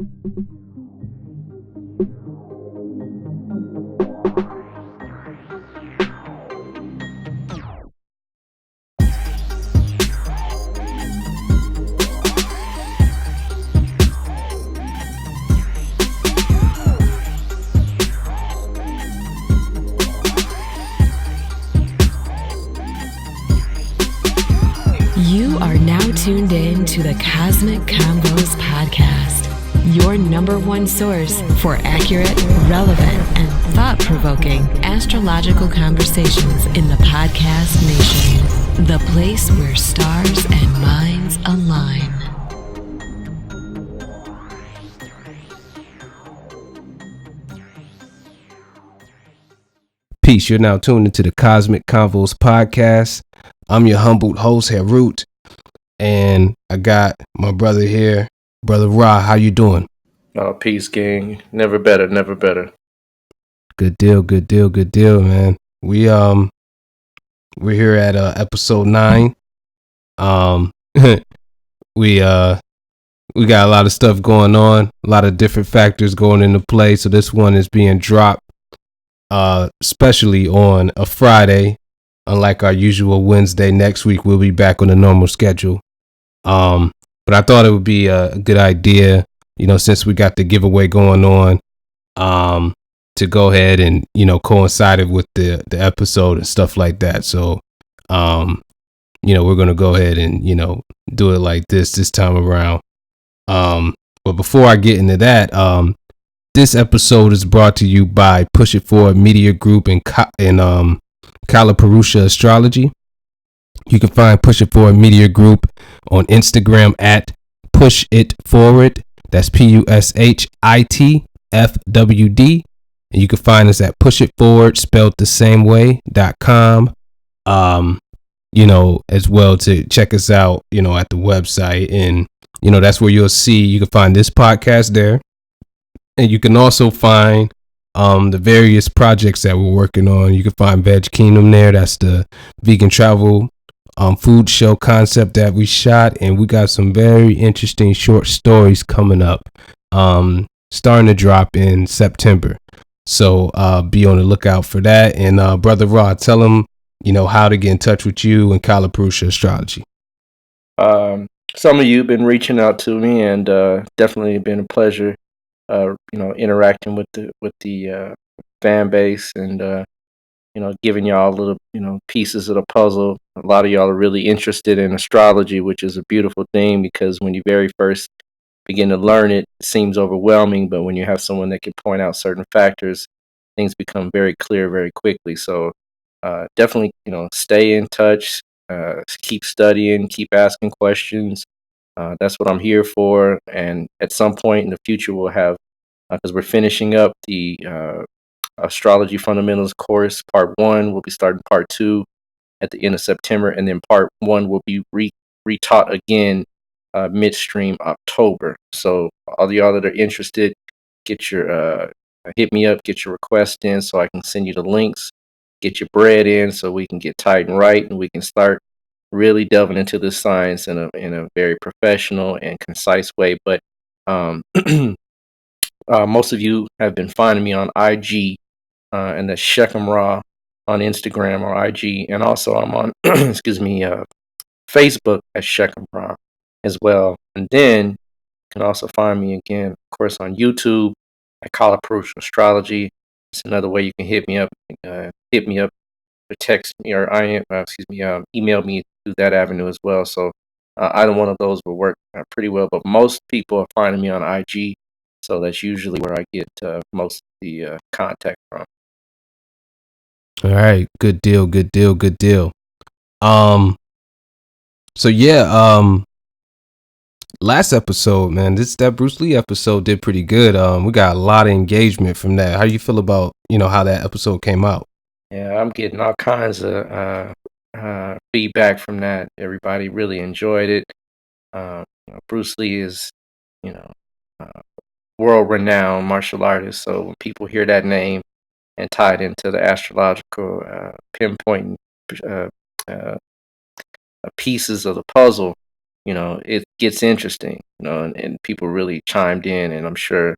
You are now tuned in to the Cosmic Convos podcast, your number one source for accurate, relevant, and thought-provoking astrological conversations in the podcast nation. The place where stars and minds align. Peace. You're now tuned into the Cosmic Convos podcast. I'm your humbled host, Harut, and I got my brother here, Brother Ra. How you doing? Peace, gang. Never better, never better. Good deal, man. We're here at episode 9. We got a lot of stuff going on, a lot of different factors going into play. So this one is being dropped, especially on a Friday. Unlike our usual Wednesday, next week we'll be back on the normal schedule. But I thought it would be a good idea, since we got the giveaway going on, to go ahead and, coincide it with the episode and stuff like that. So, we're going to go ahead and, do it like this time around. But before I get into that, this episode is brought to you by Push It Forward Media Group and Kalapurusha Astrology. You can find Push It Forward Media Group on Instagram at Push It Forward. That's PUSHITFWD. And you can find us at Push It Forward, spelled the same way.com. As well to check us out, at the website. And, that's where you can find this podcast there. And you can also find the various projects that we're working on. You can find Veg Kingdom there. That's the vegan travel food show concept that we shot, and we got some very interesting short stories coming up, starting to drop in September. So be on the lookout for that. And Brother Rod, tell them how to get in touch with you and Kalapurusha Astrology. Some of you have been reaching out to me, and definitely been a pleasure. Interacting with the fan base, and giving y'all little pieces of the puzzle. A lot of y'all are really interested in astrology, which is a beautiful thing, because when you very first begin to learn it, it seems overwhelming, but when you have someone that can point out certain factors, things become very clear very quickly. So definitely stay in touch, keep studying, keep asking questions. That's what I'm here for. And at some point in the future, we'll have, because we're finishing up the Astrology Fundamentals course, Part 1. We'll be starting Part 2 at the end of September. And then Part 1 will be retaught again midstream October. So all of y'all that are interested, get your hit me up, get your request in so I can send you the links, get your bread in so we can get tight and right, and we can start really delving into this science in a very professional and concise way. But most of you have been finding me on IG, and that's Shechem Ra on Instagram or IG, and also I'm on Facebook as Shechem Ra as well. And then you can also find me again, of course, on YouTube at Kalapurusha Astrology. It's another way you can hit me up. Or text me, or email me through that avenue as well. So either one of those will work pretty well. But most people are finding me on IG, so that's usually where I get most of the contact from. All right, good deal. So yeah, last episode, man, that Bruce Lee episode did pretty good. We got a lot of engagement from that. How do you feel about how that episode came out? Yeah, I'm getting all kinds of feedback from that. Everybody really enjoyed it. Bruce Lee is, world-renowned martial artist. So when people hear that name and tie it into the astrological pinpointing pieces of the puzzle, it gets interesting, and people really chimed in, and I'm sure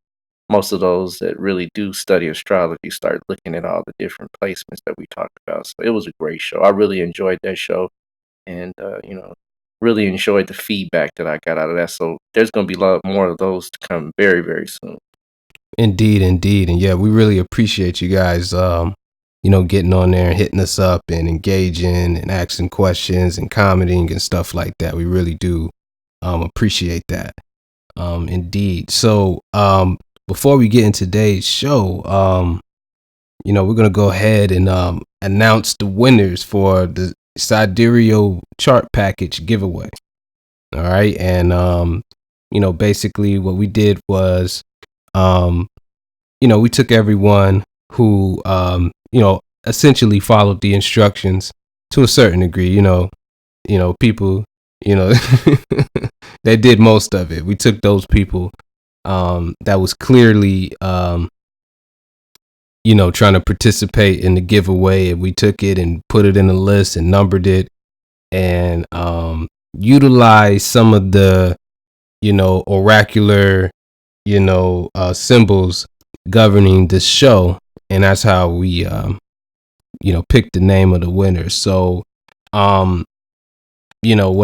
most of those that really do study astrology start looking at all the different placements that we talked about. So it was a great show. I really enjoyed that show, and really enjoyed the feedback that I got out of that. So there's going to be a lot more of those to come very, very soon. Indeed, and yeah, we really appreciate you guys, getting on there and hitting us up and engaging and asking questions and commenting and stuff like that. We really do appreciate that. Indeed. So before we get into today's show, we're gonna go ahead and announce the winners for the Sidereal chart package giveaway. All right, and basically what we did was we took everyone who essentially followed the instructions to a certain degree. People they did most of it. We took those people that was clearly trying to participate in the giveaway, and we took it and put it in a list and numbered it, and utilized some of the oracular symbols governing this show, and that's how we picked the name of the winner. So what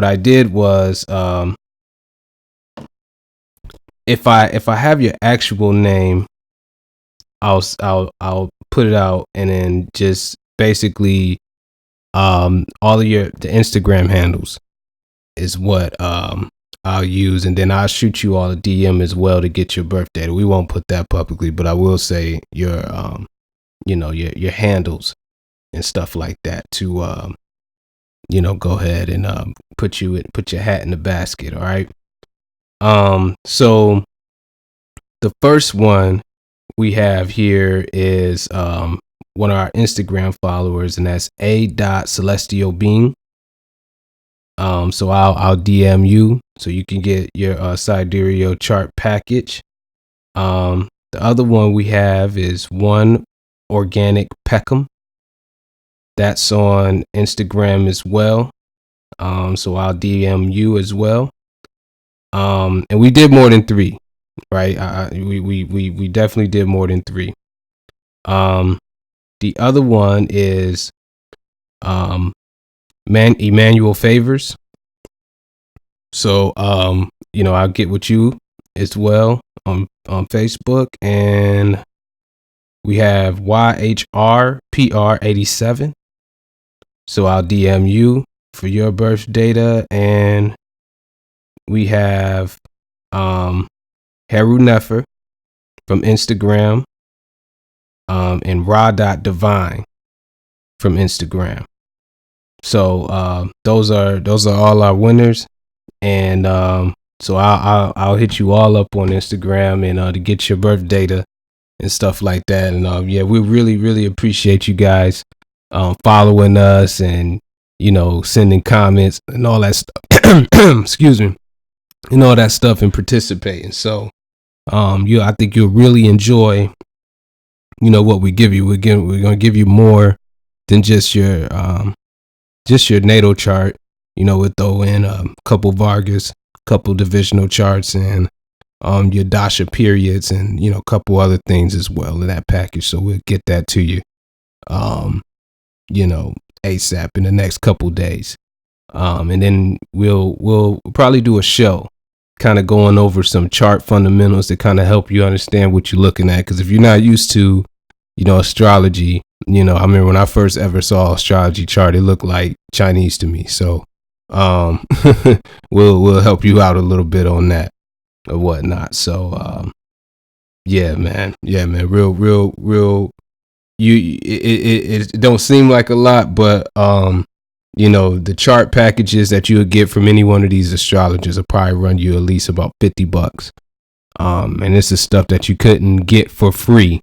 I did was if I have your actual name, I'll put it out, and then just basically all of the Instagram handles is what I'll use, and then I'll shoot you all a DM as well to get your birthday. We won't put that publicly, but I will say your your handles and stuff like that to go ahead and put your hat in the basket. All right. So the first one we have here is one of our Instagram followers, and that's a.celestial being. So I'll DM you so you can get your sidereal chart package. The other one we have is one organic Peckham. That's on Instagram as well. So I'll DM you as well. And we did more than 3, right? We definitely did more than 3. The other one is Emmanuel Favors. So I'll get with you as well on Facebook, and we have YHRPR87. So I'll DM you for your birth data, and we have Heru Nefer from Instagram, and Ra.Divine from Instagram. So those are all our winners, and so I'll hit you all up on Instagram and to get your birth data and stuff like that. And yeah, we really appreciate you guys following us and sending comments and all that stuff. Excuse me, and all that stuff and participating. So I think you'll really enjoy what we give you. We're gonna give you more than just your natal chart. We'll throw in a couple Vargas, couple divisional charts, and your dasha periods, and a couple other things as well in that package. So we'll get that to you ASAP in the next couple days. And then we'll probably do a show kind of going over some chart fundamentals to kind of help you understand what you're looking at, because if you're not used to astrology, I mean, when I first ever saw astrology chart, it looked like Chinese to me. So we'll help you out a little bit on that or whatnot. So yeah, man, real. It don't seem like a lot, but the chart packages that you would get from any one of these astrologers will probably run you at least about $50. And this is stuff that you couldn't get for free,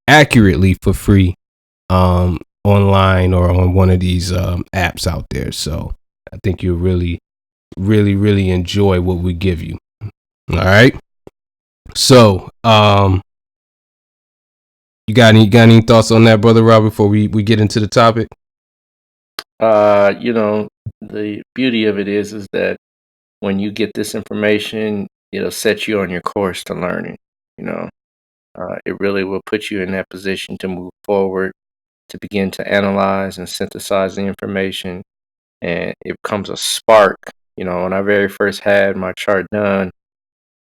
accurately for free, online or on one of these apps out there. So I think you'll really enjoy what we give you. All right. So you got any thoughts on that, Brother Rob, before we get into the topic? The beauty of it is that when you get this information, it'll set you on your course to learning. You know, it really will put you in that position to move forward, to begin to analyze and synthesize the information, and it becomes a spark. You know, when I very first had my chart done,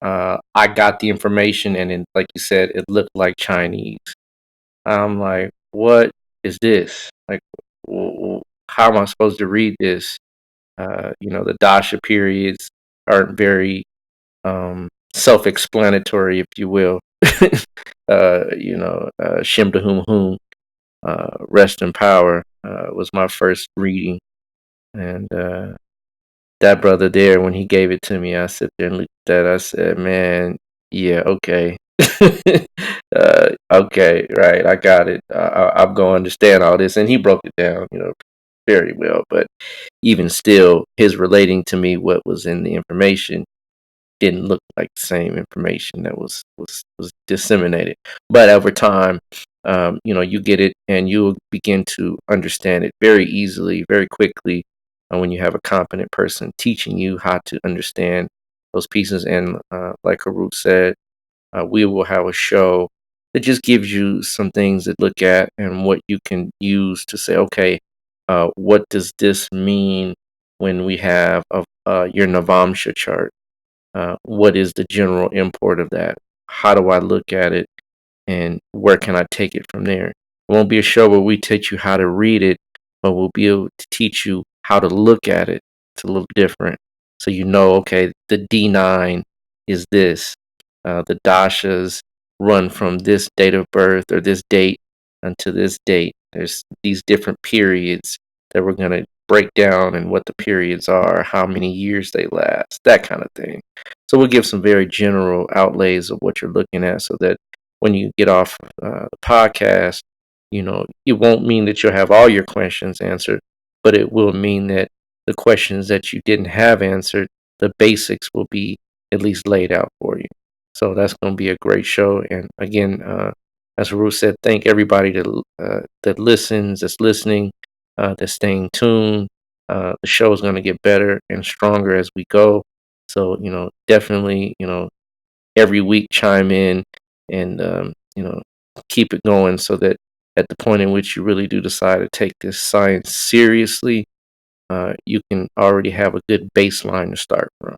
I got the information, and then, like you said, it looked like Chinese. I'm like, what is this? Like, how am I supposed to read this? You know, the dasha periods aren't very self-explanatory, if you will. Shim to whom, rest in power was my first reading, and that brother there, when he gave it to me, I sit there and looked at that. I said, "Man, yeah, okay, okay, right, I got it. I'm going to understand all this." And he broke it down, you know, very well. But even still, his relating to me what was in the information didn't look like the same information that was disseminated. But over time, you know, you get it and you'll begin to understand it very easily, very quickly, when you have a competent person teaching you how to understand those pieces. And like Harut said, we will have a show that just gives you some things to look at and what you can use to say, okay, what does this mean when we have your Navamsha chart? What is the general import of that? How do I look at it? And where can I take it from there? It won't be a show where we teach you how to read it, but we'll be able to teach you how to look at it. It's a little different. So you know, okay, the D9 is this. The dashas run from this date of birth or this date until this date. There's these different periods that we're going to break down and what the periods are, how many years they last, that kind of thing. So we'll give some very general outlays of what you're looking at so that when you get off the podcast, you know, it won't mean that you'll have all your questions answered, but it will mean that the questions that you didn't have answered, the basics will be at least laid out for you. So that's going to be a great show. And again, as Haru said, thank everybody that listens, that's listening, that's staying tuned. The show is going to get better and stronger as we go. So, you know, definitely, you know, every week chime in and, you know, keep it going so that at the point in which you really do decide to take this science seriously, you can already have a good baseline to start from.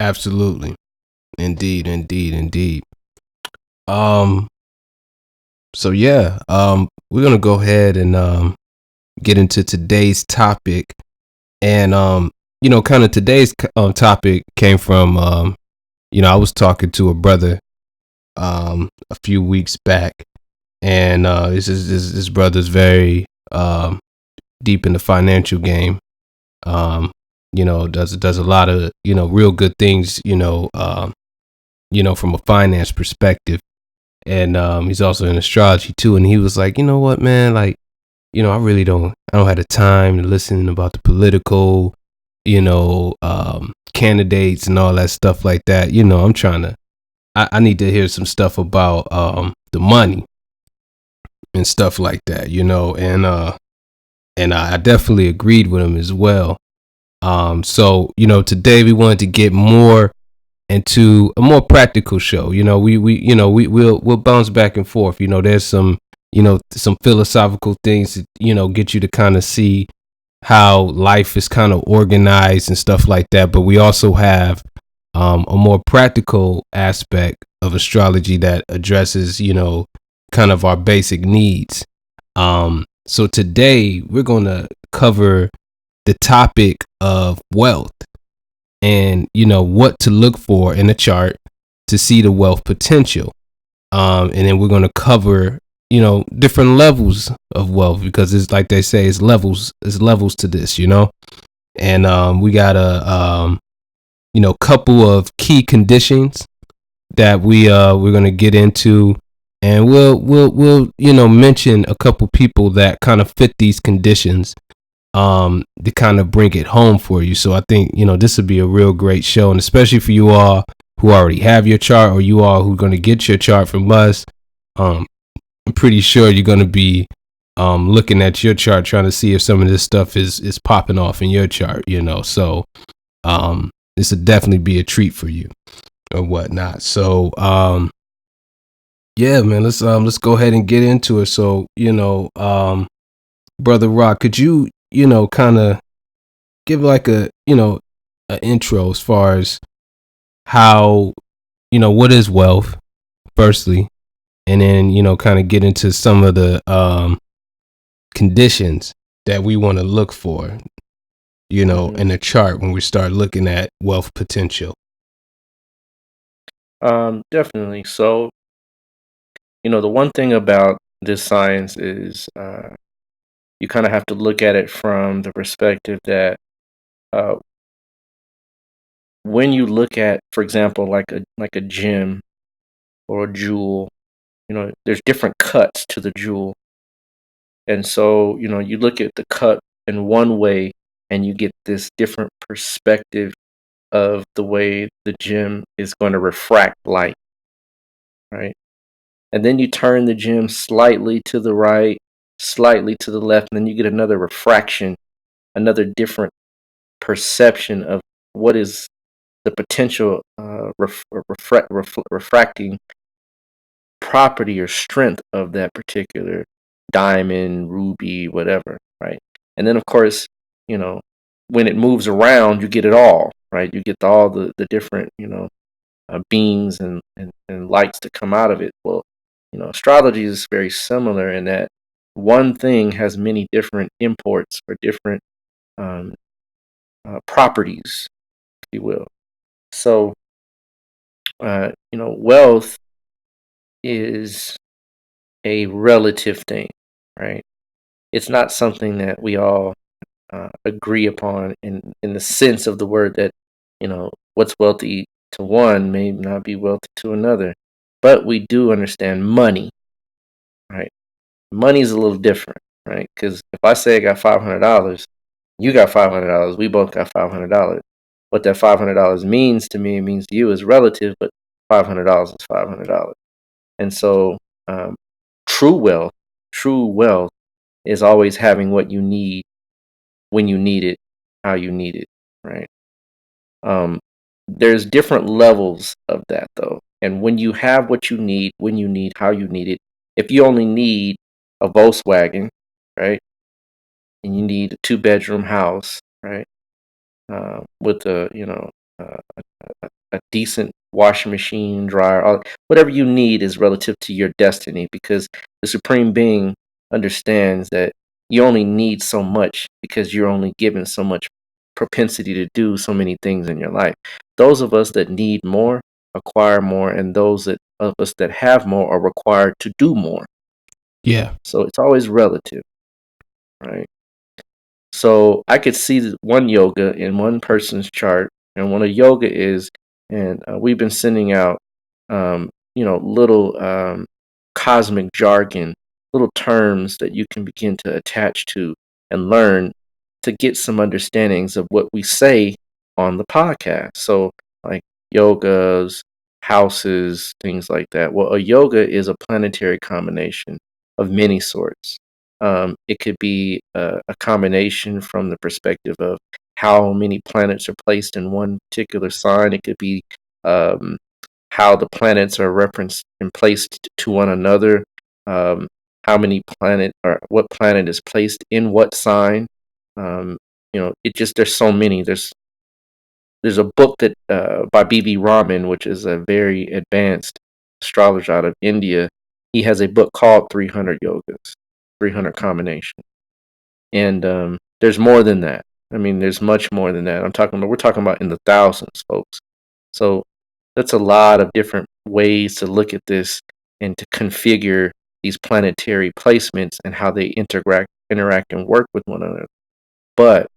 Absolutely. Indeed. So yeah, we're going to go ahead and get into today's topic. And you know, kind of today's topic came from you know, I was talking to a brother a few weeks back, and this brother's very deep in the financial game. You know, does a lot of, you know, real good things, you know, from a finance perspective. And he's also in astrology too. And he was like, you know what, man, like, you know, I don't have the time to listen about the political, you know, candidates and all that stuff like that. You know, I need to hear some stuff about the money and stuff like that, you know, and I definitely agreed with him as well. So, you know, today we wanted to get more into a more practical show. You know, we'll bounce back and forth. You know, there's some philosophical things that, you know, get you to kind of see how life is kind of organized and stuff like that. But we also have a more practical aspect of astrology that addresses, you know, kind of our basic needs. So today we're going to cover the topic of wealth and, you know, what to look for in a chart to see the wealth potential. And then we're going to cover, you know, different levels of wealth, because it's like they say, it's levels to this, you know. And we got a you know, couple of key conditions that we're going to get into, and we'll you know, mention a couple people that kind of fit these conditions to kind of bring it home for you. So I think, you know, this would be a real great show, and especially for you all who already have your chart, or you all who are going to get your chart from us. I'm pretty sure you're going to be looking at your chart, trying to see if some of this stuff is popping off in your chart, so this would definitely be a treat for you or whatnot. So yeah, man, let's go ahead and get into it. So Brother Rock, could you kind of give like an intro as far as how what is wealth firstly, and then kind of get into some of the conditions that we want to look for in a chart when we start looking at wealth potential. Definitely. So, the one thing about this science is you kind of have to look at it from the perspective that uh, when you look at, for example, like a gem or a jewel, there's different cuts to the jewel, and so you look at the cut in one way, and you get this different perspective of the way the gem is going to refract light, right? And then you turn the gem slightly to the right, slightly to the left, and then you get another refraction, another different perception of what is the potential refracting property or strength of that particular diamond, ruby, whatever, right? And then, of course, when it moves around, you get it all, right? You get all the different, beams and lights that come out of it. Well, astrology is very similar in that one thing has many different imports or different um, properties, if you will. So, wealth is a relative thing, right? It's not something that we all agree upon in the sense of the word that, what's wealthy to one may not be wealthy to another. But we do understand money, right? Money is a little different, right? Because if I say I got $500, you got $500, we both got $500. What that $500 means to me, it means to you is relative, but $500 is $500. And so, um, true wealth, true wealth is always having what you need when you need it, how you need it, right? Um, there's different levels of that though. And when you have what you need, when you need, how you need it, if you only need a Volkswagen, right, and you need a two-bedroom house, right, with a decent washing machine, dryer, whatever you need is relative to your destiny because the Supreme Being understands that you only need so much because you're only given so much propensity to do so many things in your life. Those of us that need more acquire more, and those of us that have more are required to do more. Yeah. So it's always relative, right? So I could see one yoga in one person's chart, and what a yoga is, and we've been sending out, little cosmic jargon, little terms that you can begin to attach to and learn to get some understandings of what we say on the podcast. So, like yogas, houses, things like that. Well, a yoga is a planetary combination of many sorts. It could be a combination from the perspective of how many planets are placed in one particular sign. It could be um, how the planets are referenced and placed to one another. Um, how many planet or what planet is placed in what sign. It just there's so many. There's a book that by B.V. Raman, which is a very advanced astrologer out of India. He has a book called 300 Yogas, 300 combinations. And there's more than that. I mean, there's much more than that. We're talking about in the thousands, folks. So that's a lot of different ways to look at this and to configure these planetary placements and how they interact and work with one another. But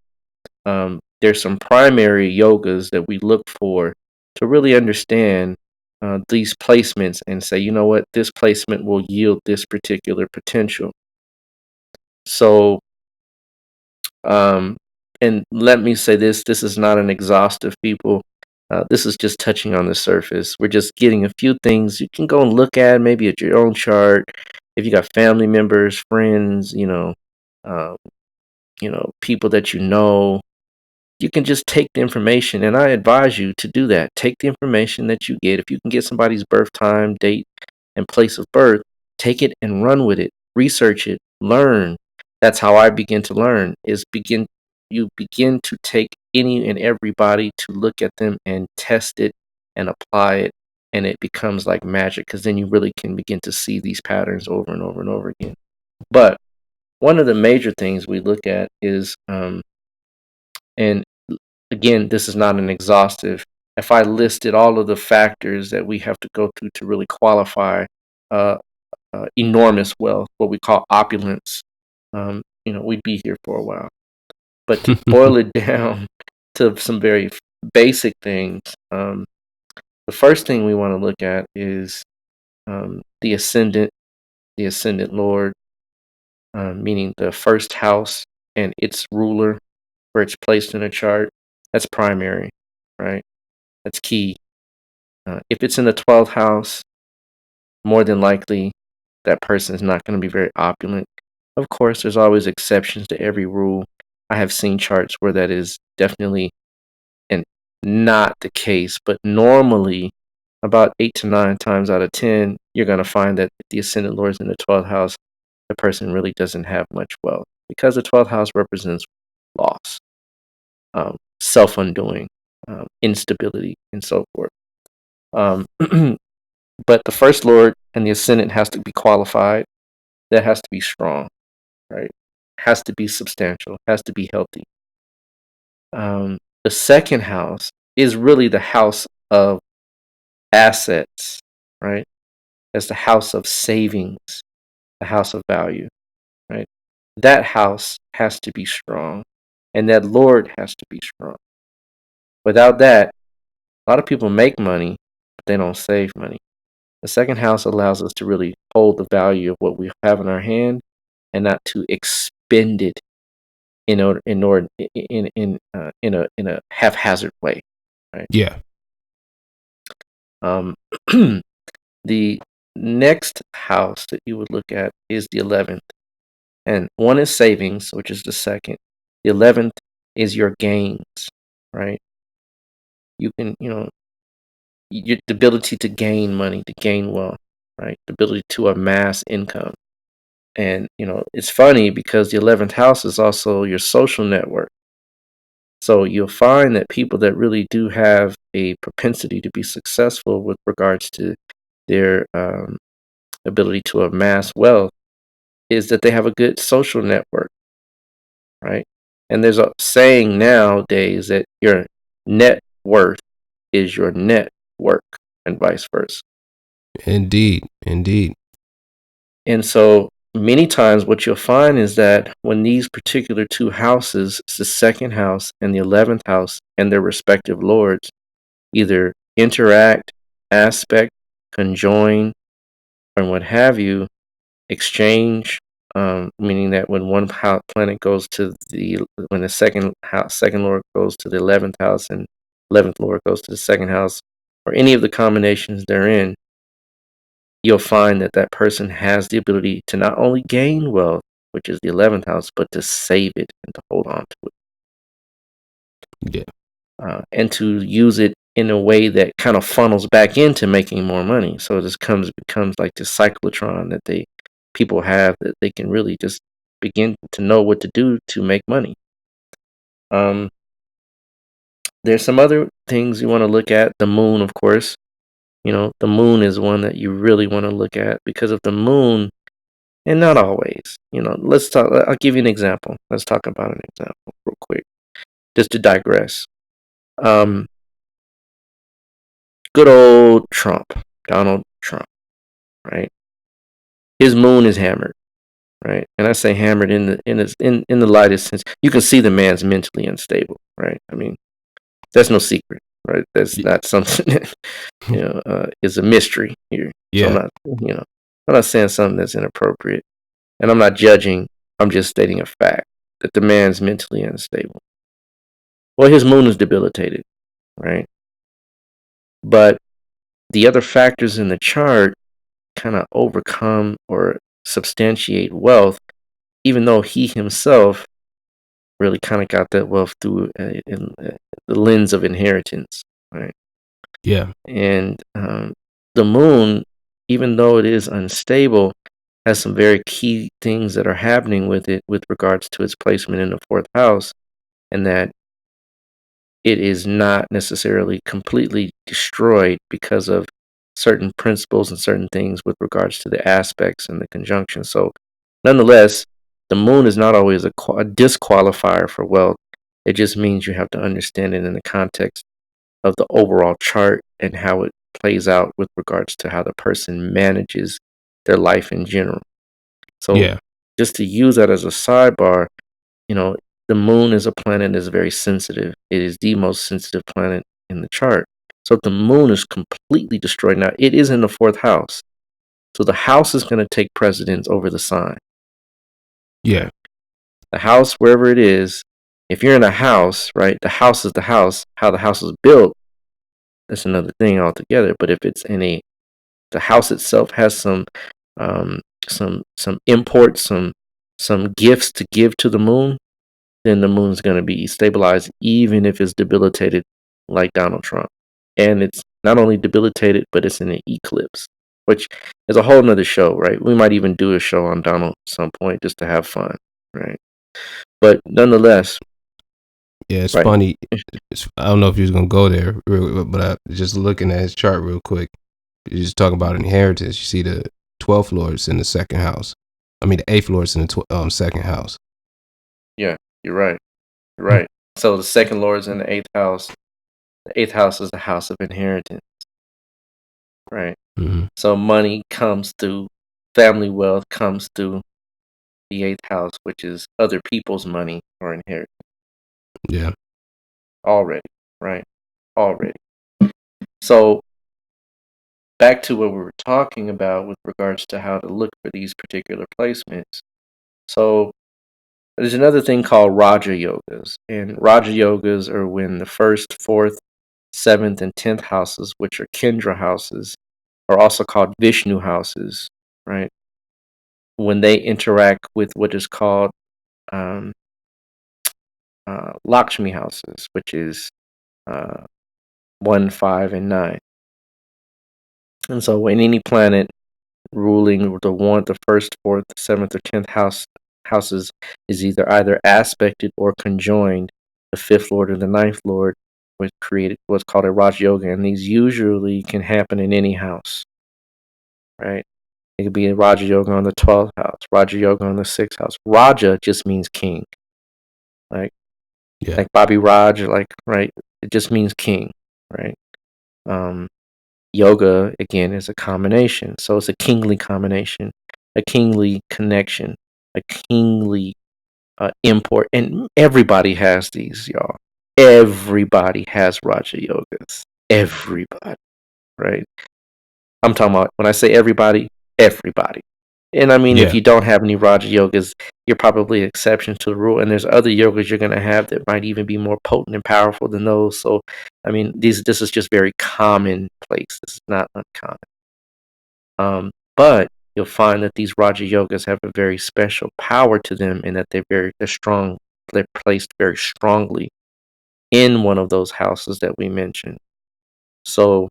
there's some primary yogas that we look for to really understand these placements and say, you know what, this placement will yield this particular potential. So, and let me say this is not an exhaustive, people. This is just touching on the surface. We're just getting a few things you can go and look at, maybe at your own chart, if you got family members, friends, um, people that you can just take the information, and I advise you to do that. Take the information that you get. If you can get somebody's birth time, date, and place of birth, take it and run with it. Research it, learn. That's how I begin to learn. You begin to take any and everybody to look at them and test it and apply it, and it becomes like magic because then you really can begin to see these patterns over and over and over again. But one of the major things we look at is, and again, this is not an exhaustive. If I listed all of the factors that we have to go through to really qualify uh, enormous wealth, what we call opulence, we'd be here for a while. But to boil it down to some very basic things, the first thing we want to look at is the ascendant Lord, meaning the first house and its ruler, where it's placed in a chart. That's primary, right? That's key. If it's in the 12th house, more than likely that person is not going to be very opulent. Of course, there's always exceptions to every rule. I have seen charts where that is definitely and not the case, but normally about 8 to 9 times out of 10, you're going to find that if the ascendant Lord is in the 12th house, the person really doesn't have much wealth because the 12th house represents loss, self-undoing, instability, and so forth. Um, but the first Lord and the ascendant has to be qualified. That has to be strong, right? Has to be substantial, has to be healthy. The second house is really the house of assets, right? That's the house of savings, the house of value, right? That house has to be strong, and that Lord has to be strong. Without that, a lot of people make money, but they don't save money. The second house allows us to really hold the value of what we have in our hand and not to expend it in a haphazard way, right? Yeah. Um, the next house that you would look at is the 11th, and one is savings, which is the second. The 11th is your gains, right? You can, the ability to gain money, to gain wealth, right? The ability to amass income. And, it's funny because the 11th house is also your social network. So you'll find that people that really do have a propensity to be successful with regards to their ability to amass wealth is that they have a good social network, right? And there's a saying nowadays that your net worth is your network and vice versa. Indeed. Indeed. And so many times what you'll find is that when these particular two houses, it's the second house and the 11th house and their respective lords, either interact, aspect, conjoin, and what have you, exchange, meaning that when one planet goes to when the second lord goes to the 11th house and 11th lord goes to the second house, or any of the combinations therein, you'll find that that person has the ability to not only gain wealth, which is the 11th house, but to save it and to hold on to it. Yeah. And to use it in a way that kind of funnels back into making more money. So this becomes like this cyclotron that people have that they can really just begin to know what to do to make money. There's some other things you want to look at. The moon, of course. The moon is one that you really want to look at because of the moon, and not always. Let's talk. I'll give you an example. Let's talk about an example real quick, just to digress. Good old Trump, Donald Trump, right? His moon is hammered, right? And I say hammered in the lightest sense. You can see the man's mentally unstable, right? I mean, that's no secret, right? That's not something that is a mystery here. Yeah. So I'm not saying something that's inappropriate, and I'm not judging. I'm just stating a fact that the man's mentally unstable. Well, his moon is debilitated, right? But the other factors in the chart kind of overcome or substantiate wealth, even though he himself really kind of got that wealth through the lens of inheritance, right? Yeah. And the moon, even though it is unstable, has some very key things that are happening with it with regards to its placement in the fourth house, and that it is not necessarily completely destroyed because of certain principles and certain things with regards to the aspects and the conjunction. So, nonetheless, the moon is not always a disqualifier for wealth. It just means you have to understand it in the context of the overall chart and how it plays out with regards to how the person manages their life in general. So, Yeah. just to use that as a sidebar, you know, the moon is a planet that is very sensitive. It is the most sensitive planet in the chart. So if the moon is completely destroyed now, it is in the fourth house. So the house is going to take precedence over the sign. Yeah. The house, wherever it is, if you're in a house, right, the house is the house. How the house is built, that's another thing altogether. But if it's the house itself has um, some import, some gifts to give to the moon, then the moon's going to be stabilized, even if it's debilitated like Donald Trump. And it's not only debilitated, but it's in an eclipse, which is a whole nother show, right? We might even do a show on Donald at some point just to have fun, right? But nonetheless, Yeah. It's right? funny. I don't know if you was gonna go there, but just looking at his chart real quick. You just talking about inheritance. You see the 12th lord's in the second house. I mean, the 8th lord's in the second house. Yeah, you're right. You're right. So the second lord's in the eighth house. The eighth house is the house of inheritance, right? Mm-hmm. So money comes through, family wealth comes through the eighth house, which is other people's money or inheritance. Yeah. Already, right? Already. So back to what we were talking about with regards to how to look for these particular placements. So there's another thing called Raja Yogas, and Raja Yogas are when the first, fourth, seventh, and 10th houses, which are Kendra houses, are also called Vishnu houses, right? When they interact with what is called um, Lakshmi houses, which is uh, 1, 5, and 9. And so when any planet ruling the first, fourth, seventh, or 10th houses is either aspected or conjoined, the fifth lord or the ninth lord, which created what's called a Raj Yoga, and these usually can happen in any house, right? It could be a Raja Yoga on the 12th house, Raja Yoga on the 6th house. Raja just means king, like Yeah. Bobby Raj, like, right? It just means king, right? Um, Yoga, again, is a combination. So it's a kingly combination, a kingly connection, a kingly import. And everybody has these, y'all. Everybody has Raja Yogas. Everybody, right? I'm talking about, when I say everybody, everybody. And I mean, if Yeah. you don't have any Raja Yogas, you're probably an exception to the rule. And there's other yogas you're going to have that might even be more potent and powerful than those. So, I mean, this is just very commonplace. This is not uncommon. But you'll find that these Raja Yogas have a very special power to them, and that they're strong. They're placed very strongly in one of those houses that we mentioned. So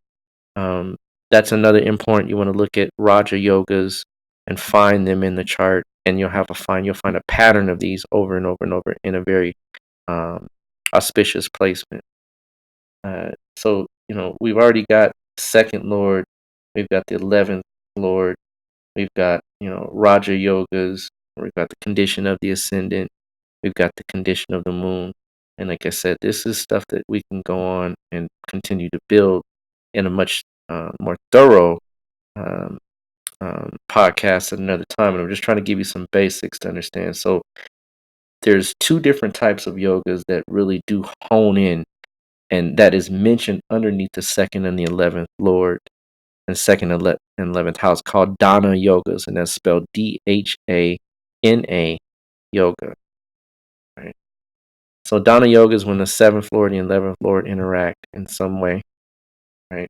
um, that's another important. You want to look at Raja Yogas and find them in the chart, and you'll find a pattern of these over and over and over in a very um, auspicious placement. So we've already got second lord, we've got the 11th lord, we've got Raja Yogas, we've got the condition of the ascendant, we've got the condition of the moon, and like I said, this is stuff that we can go on and continue to build in a much more thorough um, podcast at another time. And I'm just trying to give you some basics to understand. So there's two different types of yogas that really do hone in, and that is mentioned underneath the second and the 11th lord and second and 11th house, called Dana yogas, and that's spelled Dhana yoga. Right. So Dana yoga is when the 7th lord and the 11th lord interact in some way, right?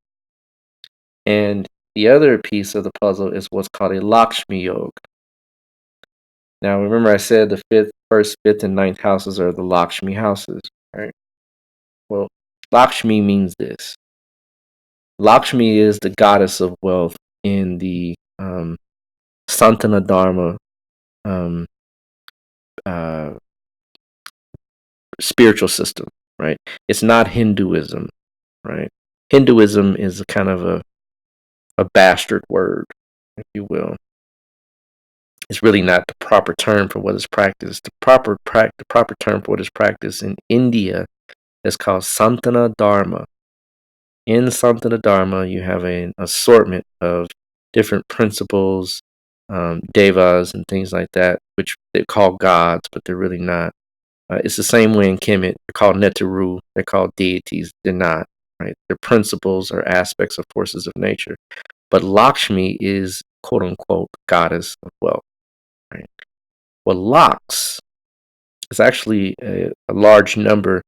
And the other piece of the puzzle is what's called a Lakshmi yoga. Now, remember I said the first, fifth, and ninth houses are the Lakshmi houses, right? Well, Lakshmi means this. Lakshmi is the goddess of wealth in the Santana Dharma um, uh, spiritual system, right? It's not Hinduism, right? Hinduism is a kind of a bastard word, if you will. It's really not the proper term for what is practiced. The proper term for what is practiced in India is called Santana Dharma. In Santana Dharma, you have an assortment of different principles, devas, and things like that, which they call gods, but they're really not. It's the same way in Kemet. They're called Netaru. They're called deities. They're not, right? They're principles or aspects of forces of nature. But Lakshmi is, quote unquote, goddess of wealth, right? Well, lakhs is actually a large number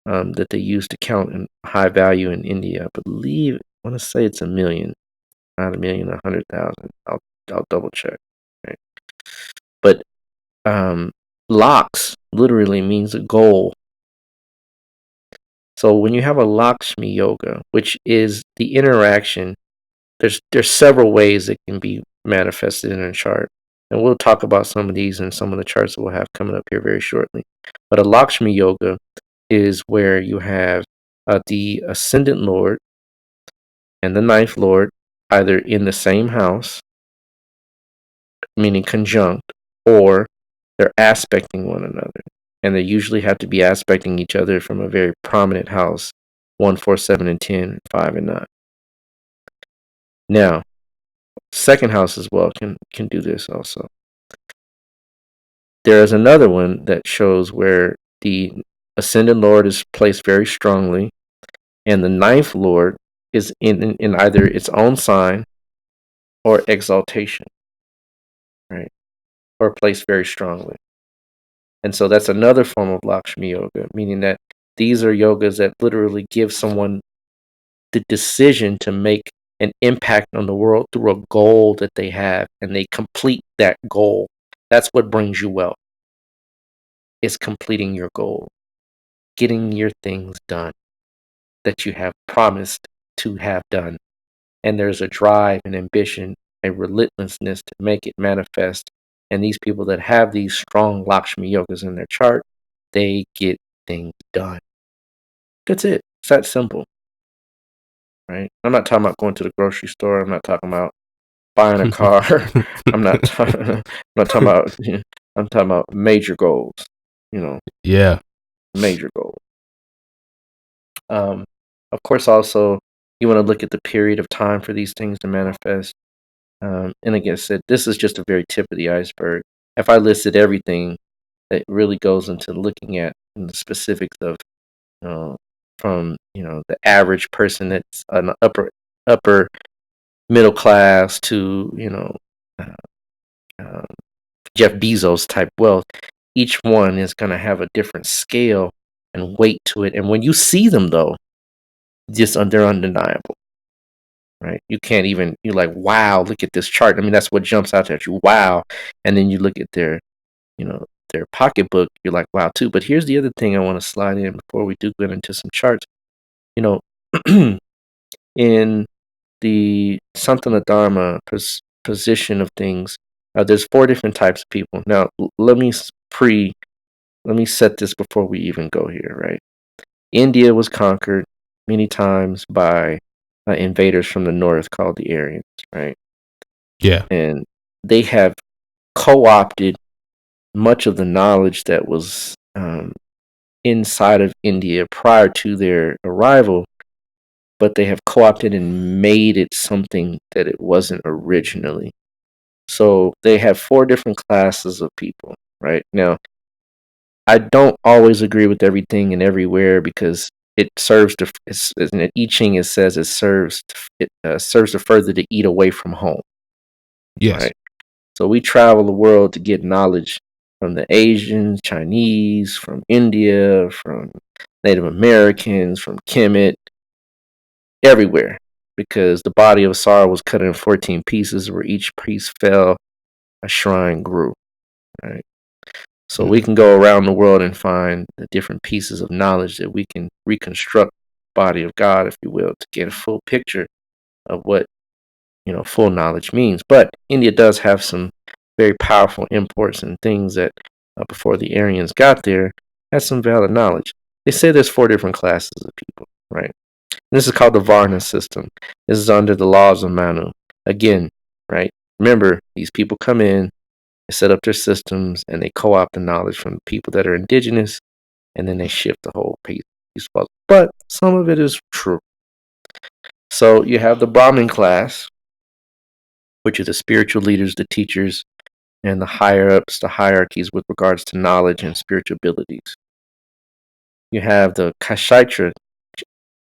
that they use to count in high value in India. I believe, I want to say it's 1,000,000, not 1,000,000, 100,000. I'll double check. Right? But lakhs literally means a goal. So when you have a Lakshmi yoga, which is the interaction, there's several ways it can be manifested in a chart. And we'll talk about some of these in some of the charts that we'll have coming up here very shortly. But a Lakshmi yoga is where you have the ascendant lord and the ninth lord either in the same house, meaning conjunct, or they're aspecting one another. And they usually have to be aspecting each other from a very prominent house, 1, 4, 7, and 10, 5, and 9. Now, second house as well can do this also. There is another one that shows where the ascendant lord is placed very strongly, and the ninth lord is in either its own sign or exaltation, right? Or placed very strongly. And so that's another form of Lakshmi yoga, meaning that these are yogas that literally give someone the decision to make an impact on the world through a goal that they have, and they complete that goal. That's what brings you wealth. It's completing your goal, getting your things done that you have promised to have done. And there's a drive and ambition, a relentlessness to make it manifest. And these people that have these strong Lakshmi yogas in their chart, they get things done. That's it. It's that simple. Right? I'm not talking about going to the grocery store. I'm not talking about buying a car. I'm not talking about, I'm talking about major goals, Yeah. major goals. Of course, also, you want to look at the period of time for these things to manifest. And again, I said, this is just a very tip of the iceberg. If I listed everything that really goes into looking at the specifics of, from, the average person that's an upper middle class to, Jeff Bezos type wealth, each one is going to have a different scale and weight to it. And when you see them, though, they're undeniable, right? You can't even, you're like, wow, look at this chart. I mean, that's what jumps out at you. Wow. And then you look at their pocketbook, you're like, wow, too. But here's the other thing I want to slide in before we do get into some charts. In the Santana Dharma position of things, there's 4 different types of people. Now, let me set this before we even go here, right? India was conquered many times by invaders from the north called the Aryans, right? Yeah. And they have co-opted much of the knowledge that was inside of India prior to their arrival, but they have co-opted and made it something that it wasn't originally. So they have 4 different classes of people, right? Now, I don't always agree with everything and everywhere because it serves to, in the I Ching it says it serves to further to eat away from home. Yes. Right? So we travel the world to get knowledge from the Asians, Chinese, from India, from Native Americans, from Kemet, everywhere, because the body of Asara was cut in 14 pieces, where each piece fell, a shrine grew. right? So we can go around the world and find the different pieces of knowledge that we can reconstruct the body of God, if you will, to get a full picture of what, full knowledge means. But India does have some very powerful imports and things that before the Aryans got there had some valid knowledge. They say there's 4 different classes of people, right? And this is called the Varna system. This is under the laws of Manu. Again, right? Remember, these people come in, they set up their systems, and they co-opt the knowledge from the people that are indigenous, and then they shift the whole piece. But some of it is true. So you have the Brahmin class, which are the spiritual leaders, the teachers, and the higher ups, the hierarchies with regards to knowledge and spiritual abilities. You have the Kshatriya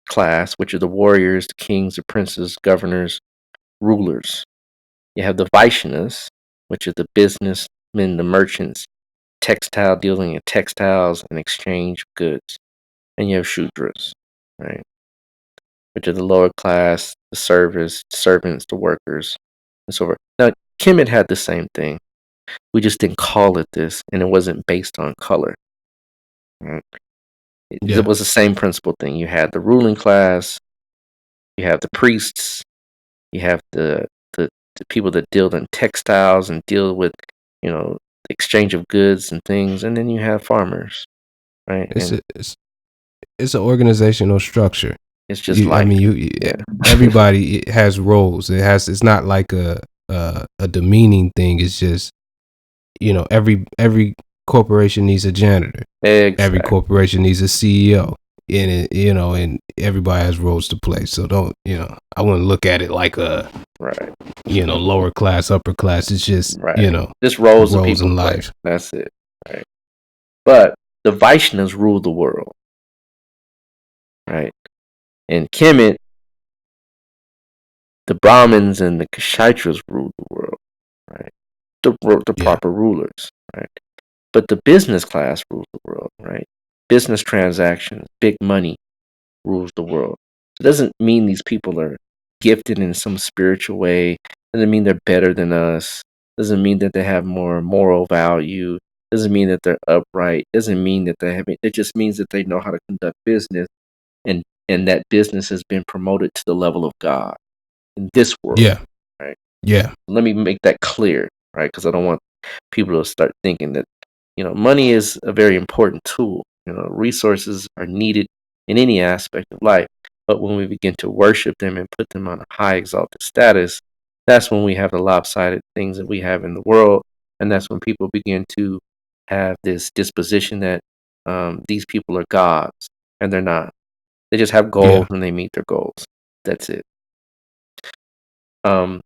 class, which are the warriors, the kings, the princes, governors, rulers. You have the Vaishyas, which are the businessmen, the merchants, textile dealing in textiles and exchange of goods. And you have Shudras, right, which are the lower class, the servants, the workers, and so forth. Now, Kemet had the same thing. We just didn't call it this, and it wasn't based on color. Right? It was the same principle thing. You had the ruling class, you have the priests, you have the people that deal in textiles and deal with, exchange of goods and things, and then you have farmers, right? It's an organizational structure. It's just like, I mean, everybody has roles. It's not like a demeaning thing. It's just, every corporation needs a janitor. Exactly. Every corporation needs a CEO. And and everybody has roles to play. So don't, I wouldn't look at it like a right, lower class, upper class. It's just, right. Just roles of people in life. That's it. Right. But the Vaishnavas rule the world. Right. And Kemet, the Brahmins and the Kshatriyas rule the world. Right. The proper rulers. Right. But the business class rules the world. Right. Business transactions, big money rules the world. It doesn't mean these people are gifted in some spiritual way. It doesn't mean they're better than us. It doesn't mean that they have more moral value. It doesn't mean that they're upright. It doesn't mean that it just means that they know how to conduct business, and that business has been promoted to the level of God in this world. Yeah. Right. Yeah. Let me make that clear, right? Because I don't want people to start thinking that, money is a very important tool. Resources are needed in any aspect of life. But when we begin to worship them and put them on a high exalted status, that's when we have the lopsided things that we have in the world. And that's when people begin to have this disposition that these people are gods, and they're not. They just have goals and they meet their goals. That's it. And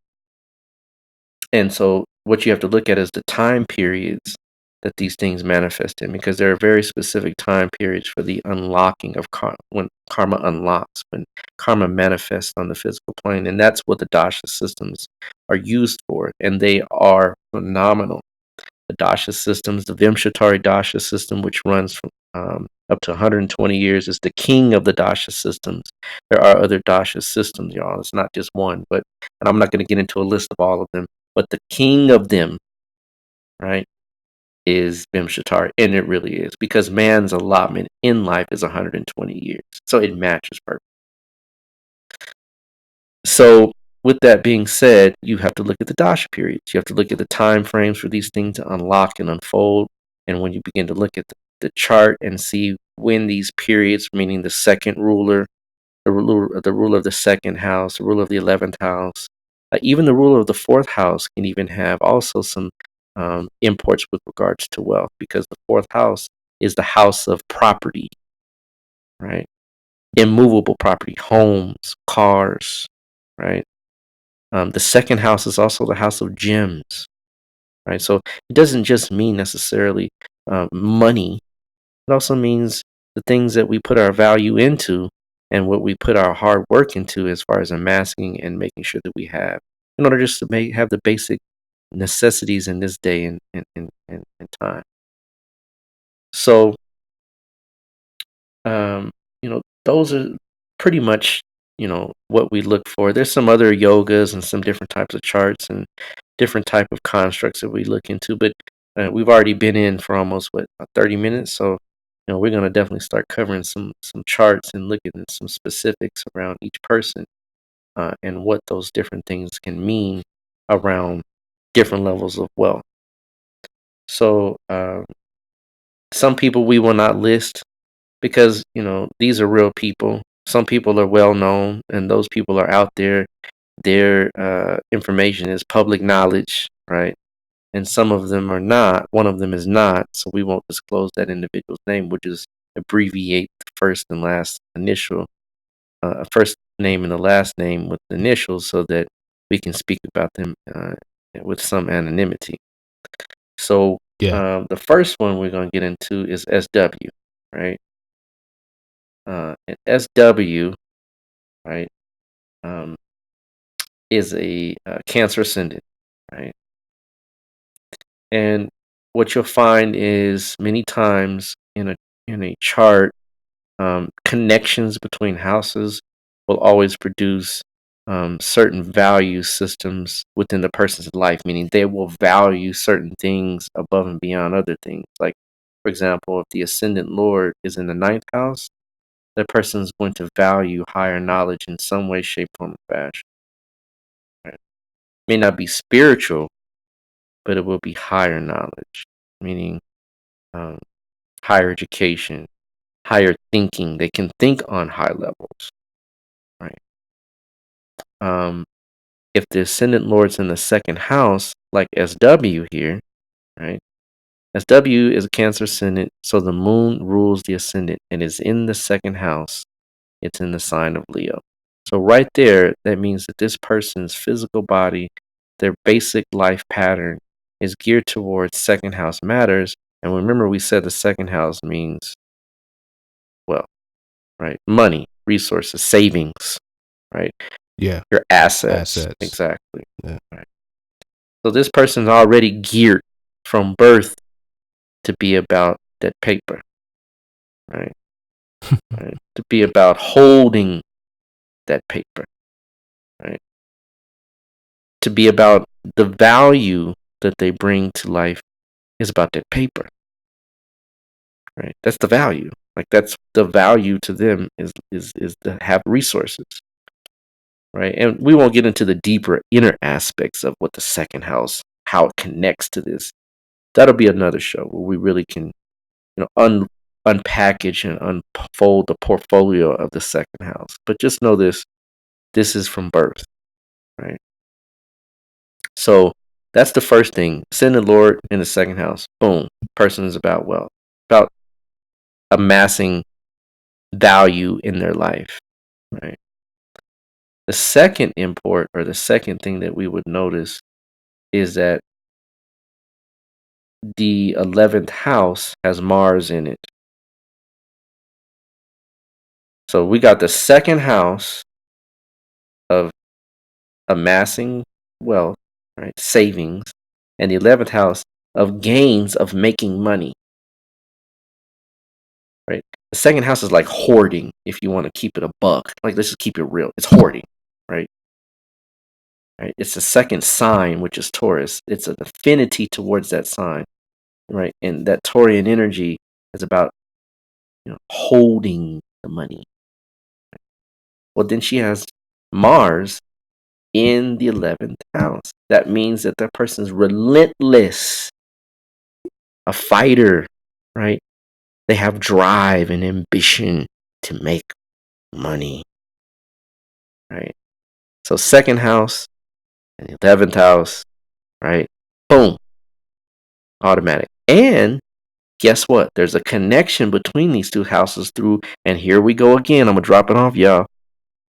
so what you have to look at is the time periods that these things manifest in, because there are very specific time periods for the unlocking of when karma unlocks, when karma manifests on the physical plane. And that's what the dasha systems are used for, and they are phenomenal. The dasha systems, the Vimshatari dasha system, which runs from up to 120 years, is the king of the dasha systems. There are other dasha systems, y'all. It's not just one, and I'm not going to get into a list of all of them, but the king of them, right, is Vimshatari, and it really is, because man's allotment in life is 120 years, so it matches perfect. So with that being said, you have to look at the dasha periods. You have to look at the time frames for these things to unlock and unfold, and when you begin to look at the chart and see when these periods, meaning the second ruler, the ruler of the second house, the ruler of the 11th house, even the ruler of the 4th house can even have also some imports with regards to wealth, because the 4th house is the house of property, right? Immovable property, homes, cars, right? The second house is also the house of gems, right? So it doesn't just mean necessarily money. It also means the things that we put our value into and what we put our hard work into, as far as amassing and making sure that we have, in order just to have the basic necessities in this day and time. So, those are pretty much, what we look for. There's some other yogas and some different types of charts and different type of constructs that we look into, but we've already been in for almost 30 minutes, so we're gonna definitely start covering some charts and looking at some specifics around each person, and what those different things can mean around different levels of wealth. So some people we will not list because these are real people. Some people are well known, and those people are out there. Their information is public knowledge, right? And some of them are not. One of them is not, so we won't disclose that individual's name. We'll just abbreviate the first and last initial, first name and the last name with the initials, so that we can speak about them with some anonymity. So Yeah. the first one we're going to get into is SW, right? And SW, right, is a Cancer ascendant, right? And what you'll find is many times in a chart, connections between houses will always produce certain value systems within the person's life, meaning they will value certain things above and beyond other things. Like, for example, if the ascendant lord is in the ninth house, that person is going to value higher knowledge in some way, shape, form, or fashion. Right? May not be spiritual, but it will be higher knowledge, meaning um, higher education, higher thinking. They can think on high levels, right? If the ascendant lord's in the second house, like SW here, right? SW is a Cancer ascendant, so the moon rules the ascendant and is in the second house. It's in the sign of Leo. So right there, that means that this person's physical body, their basic life pattern, is geared towards second house matters. And remember, we said the second house means, well, right, money, resources, savings, right? Yeah. Your assets. Assets. Exactly. Yeah. Right. So this person's already geared from birth to be about that paper, right? Right? To be about holding that paper, right? To be about the value that they bring to life is about that paper, right? That's the value. Like, that's the value to them is to have resources, right? And we won't get into the deeper inner aspects of what the second house, how it connects to this. That'll be another show where we really can, unpackage and unfold the portfolio of the second house. But just know this: this is from birth, right? So that's the first thing. Ascendant Lord in the second house. Boom. Person is about wealth, about amassing value in their life, right? The second import, or the second thing that we would notice, is that the 11th house has Mars in it. So we got the second house of amassing wealth, right? Savings, and the 11th house of gains, of making money, right? The second house is like hoarding, if you want to keep it a buck. Like, let's just keep it real. It's hoarding, right? Right? It's the second sign, which is Taurus. It's an affinity towards that sign, right? And that Taurian energy is about, holding the money. Well, then she has Mars in the 11th house. That means that person is relentless, a fighter, right? They have drive and ambition to make money, right? So second house and the 11th house, right? Boom, automatic. And guess what? There's a connection between these two houses through, and here we go again. I'm going to drop it off, y'all.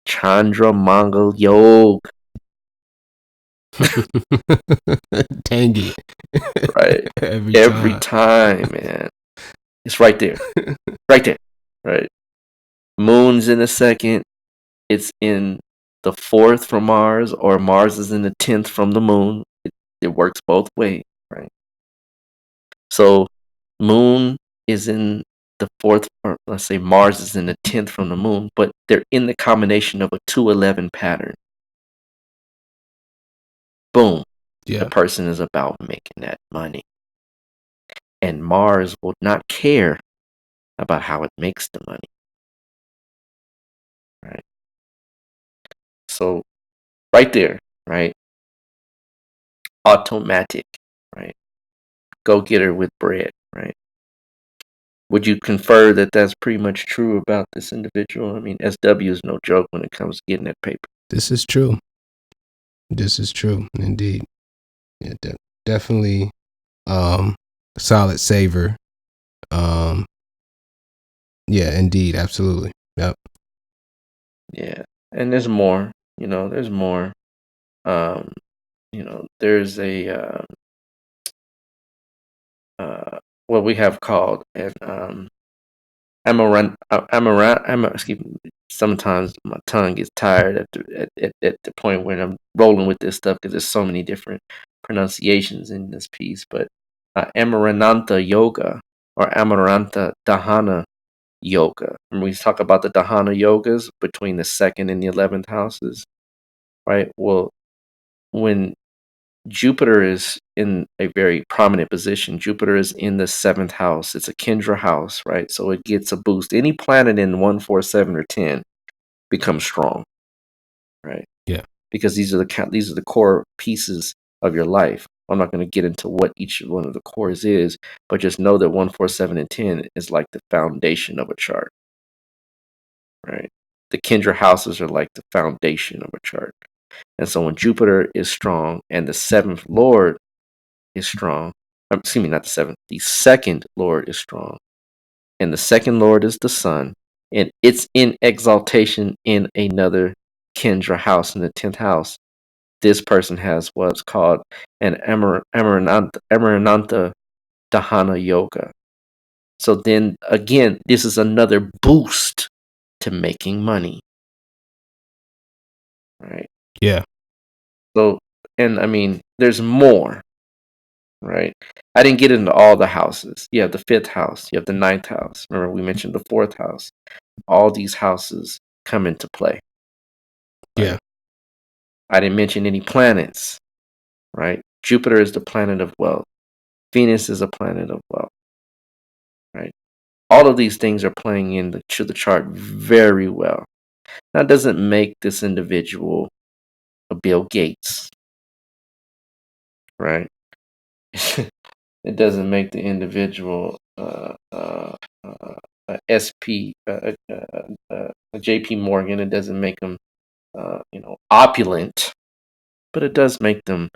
Chandra Mongol Yoga. Dang it. Right. Every time, man. It's right there. Right there. Right. Moon's in the second. It's in the fourth from Mars, or Mars is in the 10th from the moon. It works both ways, right? So Moon is in the fourth, or let's say Mars is in the 10th from the moon, but they're in the combination of a 2-11 pattern. Boom. The Yeah. person is about making that money. and Mars will not care about how it makes the money. Right. So right there, right? Automatic, right? Go get her with bread, right? Would you confer that that's pretty much true about this individual? I mean, SW is no joke when it comes to getting that paper. This is true. This is true, indeed. Yeah, definitely solid saver. Yeah, indeed, absolutely. Yep. Yeah. And there's more, there's more. There's a what we have called an excuse me, sometimes my tongue gets tired at the point when I'm rolling with this stuff because there's so many different pronunciations in this piece. But Amarananta Yoga or Amaranta Dahana Yoga. And we talk about the Dahana yogas between the 2nd and the 11th houses, right? Well, when Jupiter is in a very prominent position. Jupiter is in the 7th house. It's a Kendra house, right? So it gets a boost. Any planet in 1, 4, 7, or 10 becomes strong, right? Yeah. Because these are the core pieces of your life. I'm not going to get into what each one of the cores is, but just know that 1, 4, 7, and 10 is like the foundation of a chart, right? The Kendra houses are like the foundation of a chart. And so when Jupiter is strong and the 7th Lord is strong. Excuse me, not the 7th. The 2nd Lord is strong. And the 2nd Lord is the sun. And it's in exaltation in another Kendra house in the 10th house. This person has what's called an Amarananta Dahana Yoga. So then again, this is another boost to making money. Right? Yeah. So, and I mean, there's more. Right. I didn't get into all the houses. You have the 5th house. You have the 9th house. Remember, we mentioned the 4th house. All these houses come into play. Right? Yeah. I didn't mention any planets. Right. Jupiter is the planet of wealth. Venus is a planet of wealth. Right. All of these things are playing into the chart very well. That doesn't make this individual a Bill Gates. Right. It doesn't make the individual SP, JP Morgan. It doesn't make them, opulent, but it does make them.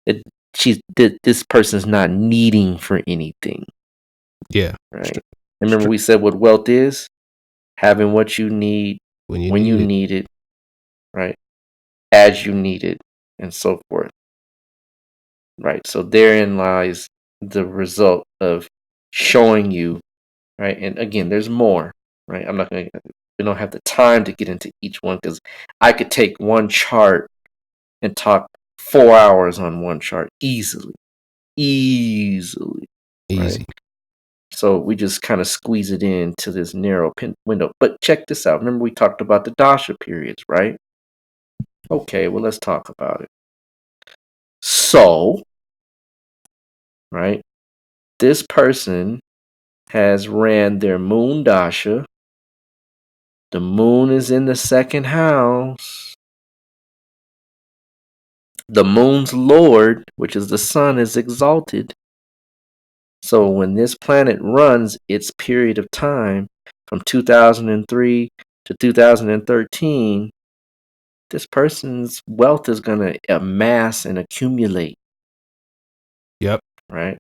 This person's not needing for anything. Yeah. Right. Remember, we said what wealth is: having what you need when you need it, right? As you need it, and so forth. Right. So therein lies the result of showing you, right? And again, there's more, right? We don't have the time to get into each one because I could take one chart and talk 4 hours on one chart easily. Easy. Right? So we just kind of squeeze it into this narrow window. But check this out. Remember we talked about the dasha periods, right? Okay, well, let's talk about it. So, right, this person has ran their moon dasha. The moon is in the 2nd house. The moon's lord, which is the sun, is exalted. So when this planet runs its period of time from 2003 to 2013, this person's wealth is going to amass and accumulate. Yep. Right?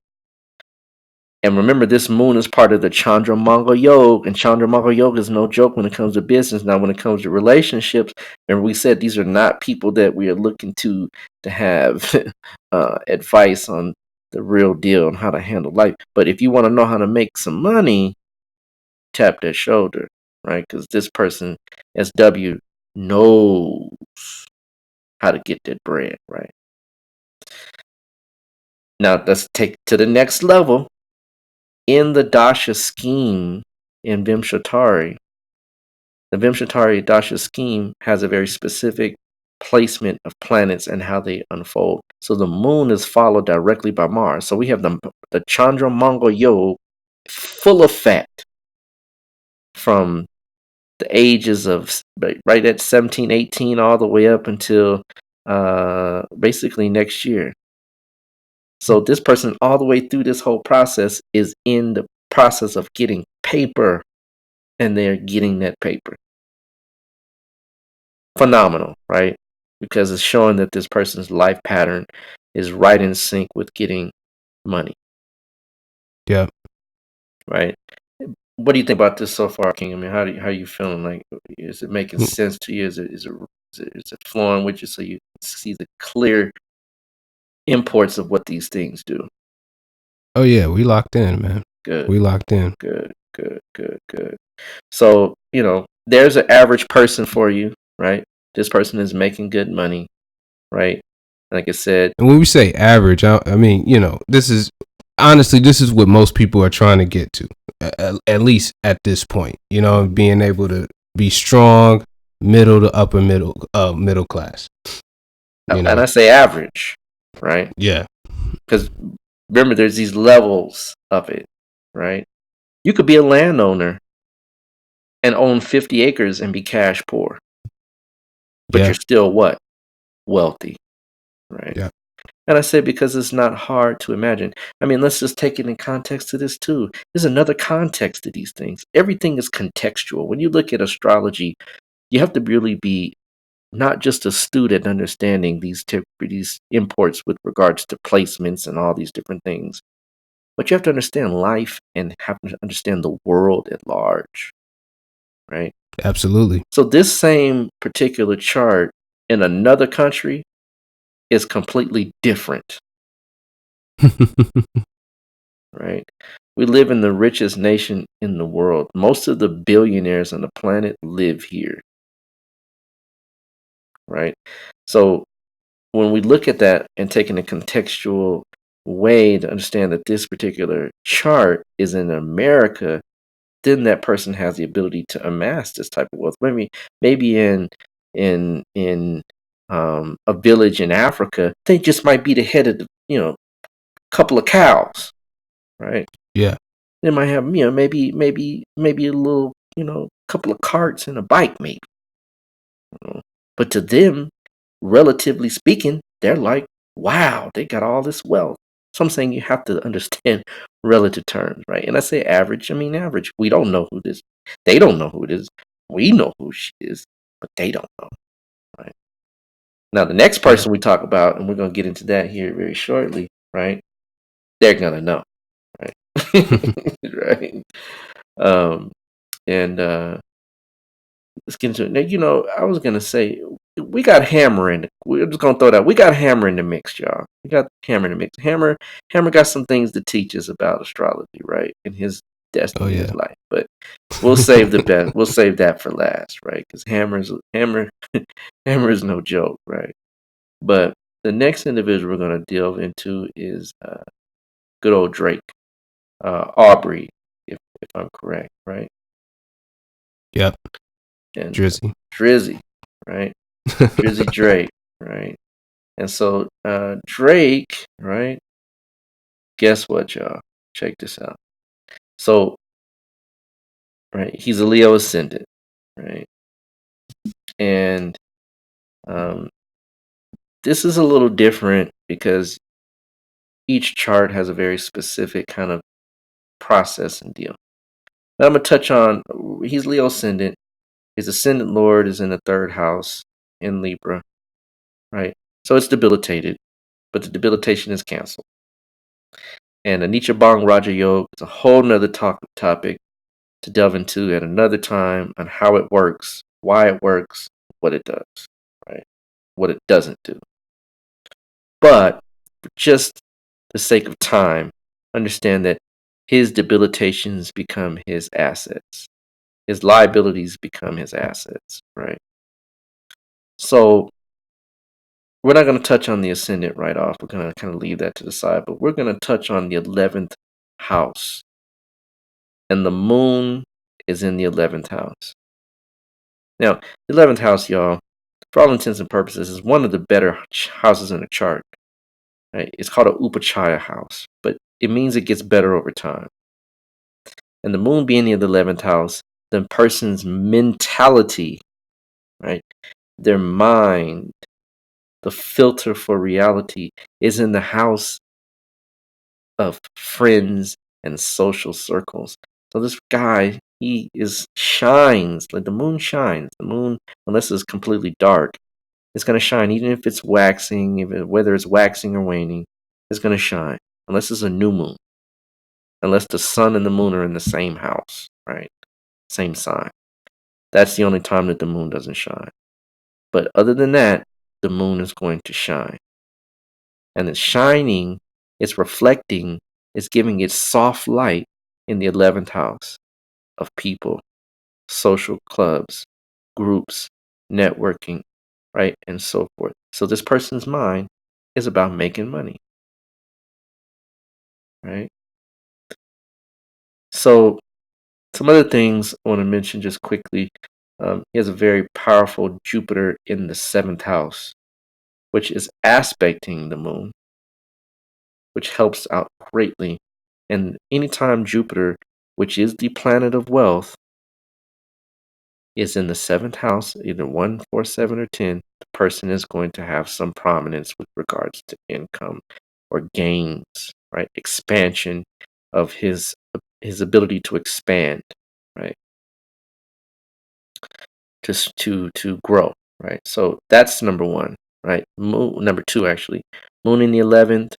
And remember, this moon is part of the Chandra Mongol Yoga, and Chandra Mongol Yoga is no joke when it comes to business. Now, when it comes to relationships, remember we said these are not people that we are looking to have advice on the real deal on how to handle life. But if you want to know how to make some money, tap that shoulder, right? Because this person, SW, knows how to get that bread, right? Now, let's take it to the next level. In the Dasha scheme in Vimshatari, the Vimshatari Dasha scheme has a very specific placement of planets and how they unfold. So the moon is followed directly by Mars. So we have the Chandra Mongol Yoga full effect from the ages of right at 17, 18, all the way up until basically next year. So this person all the way through this whole process is in the process of getting paper, and they're getting that paper. Phenomenal, right? Because it's showing that this person's life pattern is right in sync with getting money. Yep. Right. What do you think about this so far, King? I mean, how are you feeling? Like, is it making sense to you? Is it flowing with you so you see the clear imports of what these things do? Oh yeah, we locked in, man. Good. We locked in. Good. So, there's an average person for you, right? This person is making good money, right? Like I said. And when we say average, I mean, this is what most people are trying to get to, at least at this point, being able to be strong, middle to upper middle class. And I say average, right? Yeah. Because remember, there's these levels of it, right? You could be a landowner and own 50 acres and be cash poor, but you're still what? Wealthy, right? Yeah. And I say because it's not hard to imagine. I mean, let's just take it in context to this too. There's another context to these things. Everything is contextual. When you look at astrology, you have to really be not just astute at understanding these imports with regards to placements and all these different things, but you have to understand life and have to understand the world at large, right? Absolutely. So this same particular chart in another country is completely different. Right? We live in the richest nation in the world. Most of the billionaires on the planet live here. Right? So when we look at that and take in a contextual way to understand that this particular chart is in America, then that person has the ability to amass this type of wealth. Maybe in a village in Africa, they just might be the head of the couple of cows, right? Yeah. They might have maybe a little couple of carts and a bike, maybe. But to them, relatively speaking, they're like, wow, they got all this wealth. So I'm saying you have to understand relative terms, right? And I say average, I mean average. We don't know who this. They don't know who it is. We know who she is, but they don't know, right? Now the next person we talk about, and we're gonna get into that here very shortly, right? They're gonna know, right? Right. And let's get into it. Now, I was gonna say we got Hammer in. We're just gonna throw that. We got Hammer in the mix, y'all. We got Hammer in the mix. Hammer got some things to teach us about astrology, right? And his destiny in his life. But we'll save the best. We'll save that for last, right? Because Hammer is no joke, right? But the next individual we're gonna delve into is good old Drake, Aubrey, if I'm correct, right? Yep. And Drizzy, right? Drizzy Drake, right? And so Drake, right? Guess what, y'all? Check this out. So, right, he's a Leo ascendant, right? And this is a little different because each chart has a very specific kind of process and deal. But I'm gonna touch on he's Leo ascendant. His ascendant lord is in the third house in Libra, right? So it's debilitated, but the debilitation is canceled. And Anicca Bong Raja Yoga is a whole nother topic to delve into at another time on how it works, why it works, what it does, right? What it doesn't do. But for just the sake of time, understand that his debilitations become his assets. His liabilities become his assets, right? So we're not going to touch on the ascendant right off. We're going to kind of leave that to the side, but we're going to touch on the 11th house. And the moon is in the 11th house. Now, the 11th house, y'all, for all intents and purposes, is one of the better houses in the chart. Right? It's called a Upachaya house, but it means it gets better over time. And the moon being in the 11th house, the person's mentality, right? Their mind, the filter for reality is in the house of friends and social circles. So this guy, he shines like the moon shines. The moon, unless it's completely dark, it's gonna shine, even if it's waxing, whether it's waxing or waning, it's gonna shine. Unless it's a new moon, unless the sun and the moon are in the same house, right? Same sign. That's the only time that the moon doesn't shine. But other than that, the moon is going to shine. And it's shining, it's reflecting, it's giving its soft light in the 11th house of people, social clubs, groups, networking, right? And so forth. So this person's mind is about making money, right? So some other things I want to mention just quickly. He has a very powerful Jupiter in the 7th house, which is aspecting the moon, which helps out greatly. And anytime Jupiter, which is the planet of wealth, is in the 7th house, either 1, 4, 7, or 10, the person is going to have some prominence with regards to income or gains, right? Expansion of his ability to expand, right? To grow, right? So that's number one, right? Number two, actually. Moon in the 11th,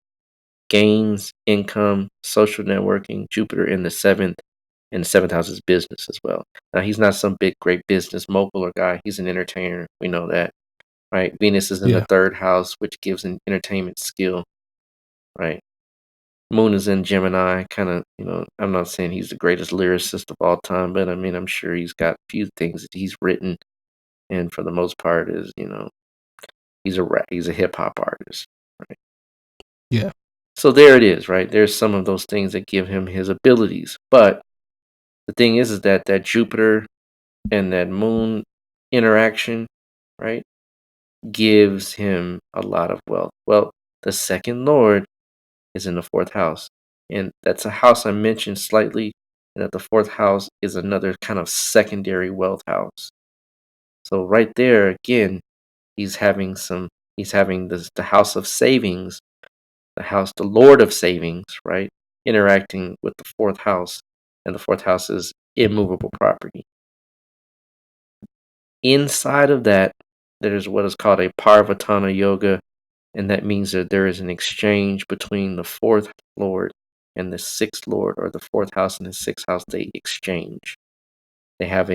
gains, income, social networking. Jupiter in the 7th, and the 7th house is business as well. Now, he's not some big, great business mogul or guy. He's an entertainer. We know that, right? Venus is in the 3rd house, which gives an entertainment skill, right? Moon is in Gemini, kind of, I'm not saying he's the greatest lyricist of all time, but I mean, I'm sure he's got a few things that he's written, and for the most part is, he's a hip hop artist, right? Yeah. So there it is, right? There's some of those things that give him his abilities. But the thing is that Jupiter and that moon interaction, right, gives him a lot of wealth. Well, the second lord is in the 4th house. And that's a house I mentioned slightly. And that the 4th house is another kind of secondary wealth house. So right there, again, he's having the house of savings, the lord of savings, right, interacting with the 4th house, and the 4th house is immovable property. Inside of that, there is what is called a Parvatana Yoga, and that means that there is an exchange between the 4th lord and the 6th lord, or the 4th house and the 6th house. They exchange. They have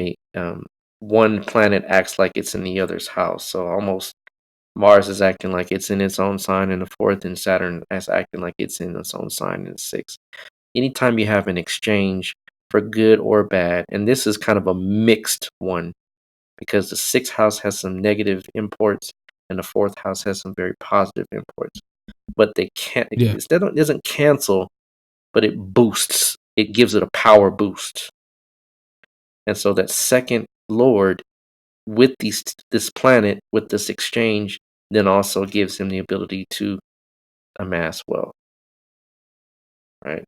one planet acts like it's in the other's house, so almost Mars is acting like it's in its own sign in the 4th, and Saturn is acting like it's in its own sign in the 6th. Anytime you have an exchange for good or bad, and this is kind of a mixed one, because the 6th house has some negative imports and the 4th house has some very positive imports. But they can't, it doesn't cancel, but it boosts. It gives it a power boost. And so that second lord with this planet, with this exchange, then also gives him the ability to amass wealth. Right?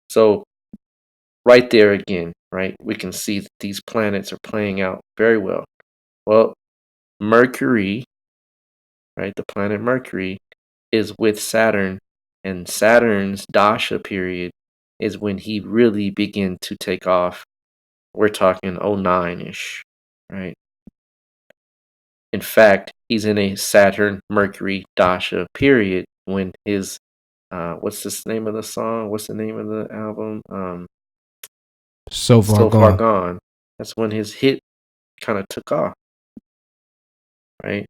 So right there again, right, we can see that these planets are playing out very well. Well, Mercury, right, the planet Mercury, is with Saturn, and Saturn's Dasha period is when he really began to take off. We're talking 09-ish, right? In fact, he's in a Saturn-Mercury Dasha period when his, what's the name of the song? What's the name of the album? So Far Gone. That's when his hit kind of took off, right?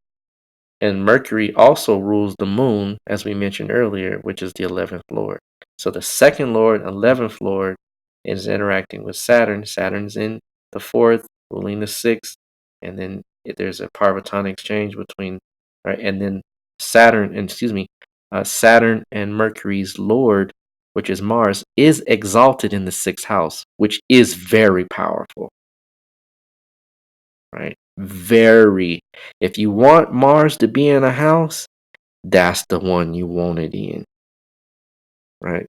And Mercury also rules the moon, as we mentioned earlier, which is the 11th lord. So the second lord, 11th lord, is interacting with Saturn. Saturn's in the 4th, ruling the 6th. And then there's a Parvatana exchange between, right? And then Saturn and Mercury's lord, which is Mars, is exalted in the 6th house, which is very powerful, right? Very. If you want Mars to be in a house, that's the one you want it in, right?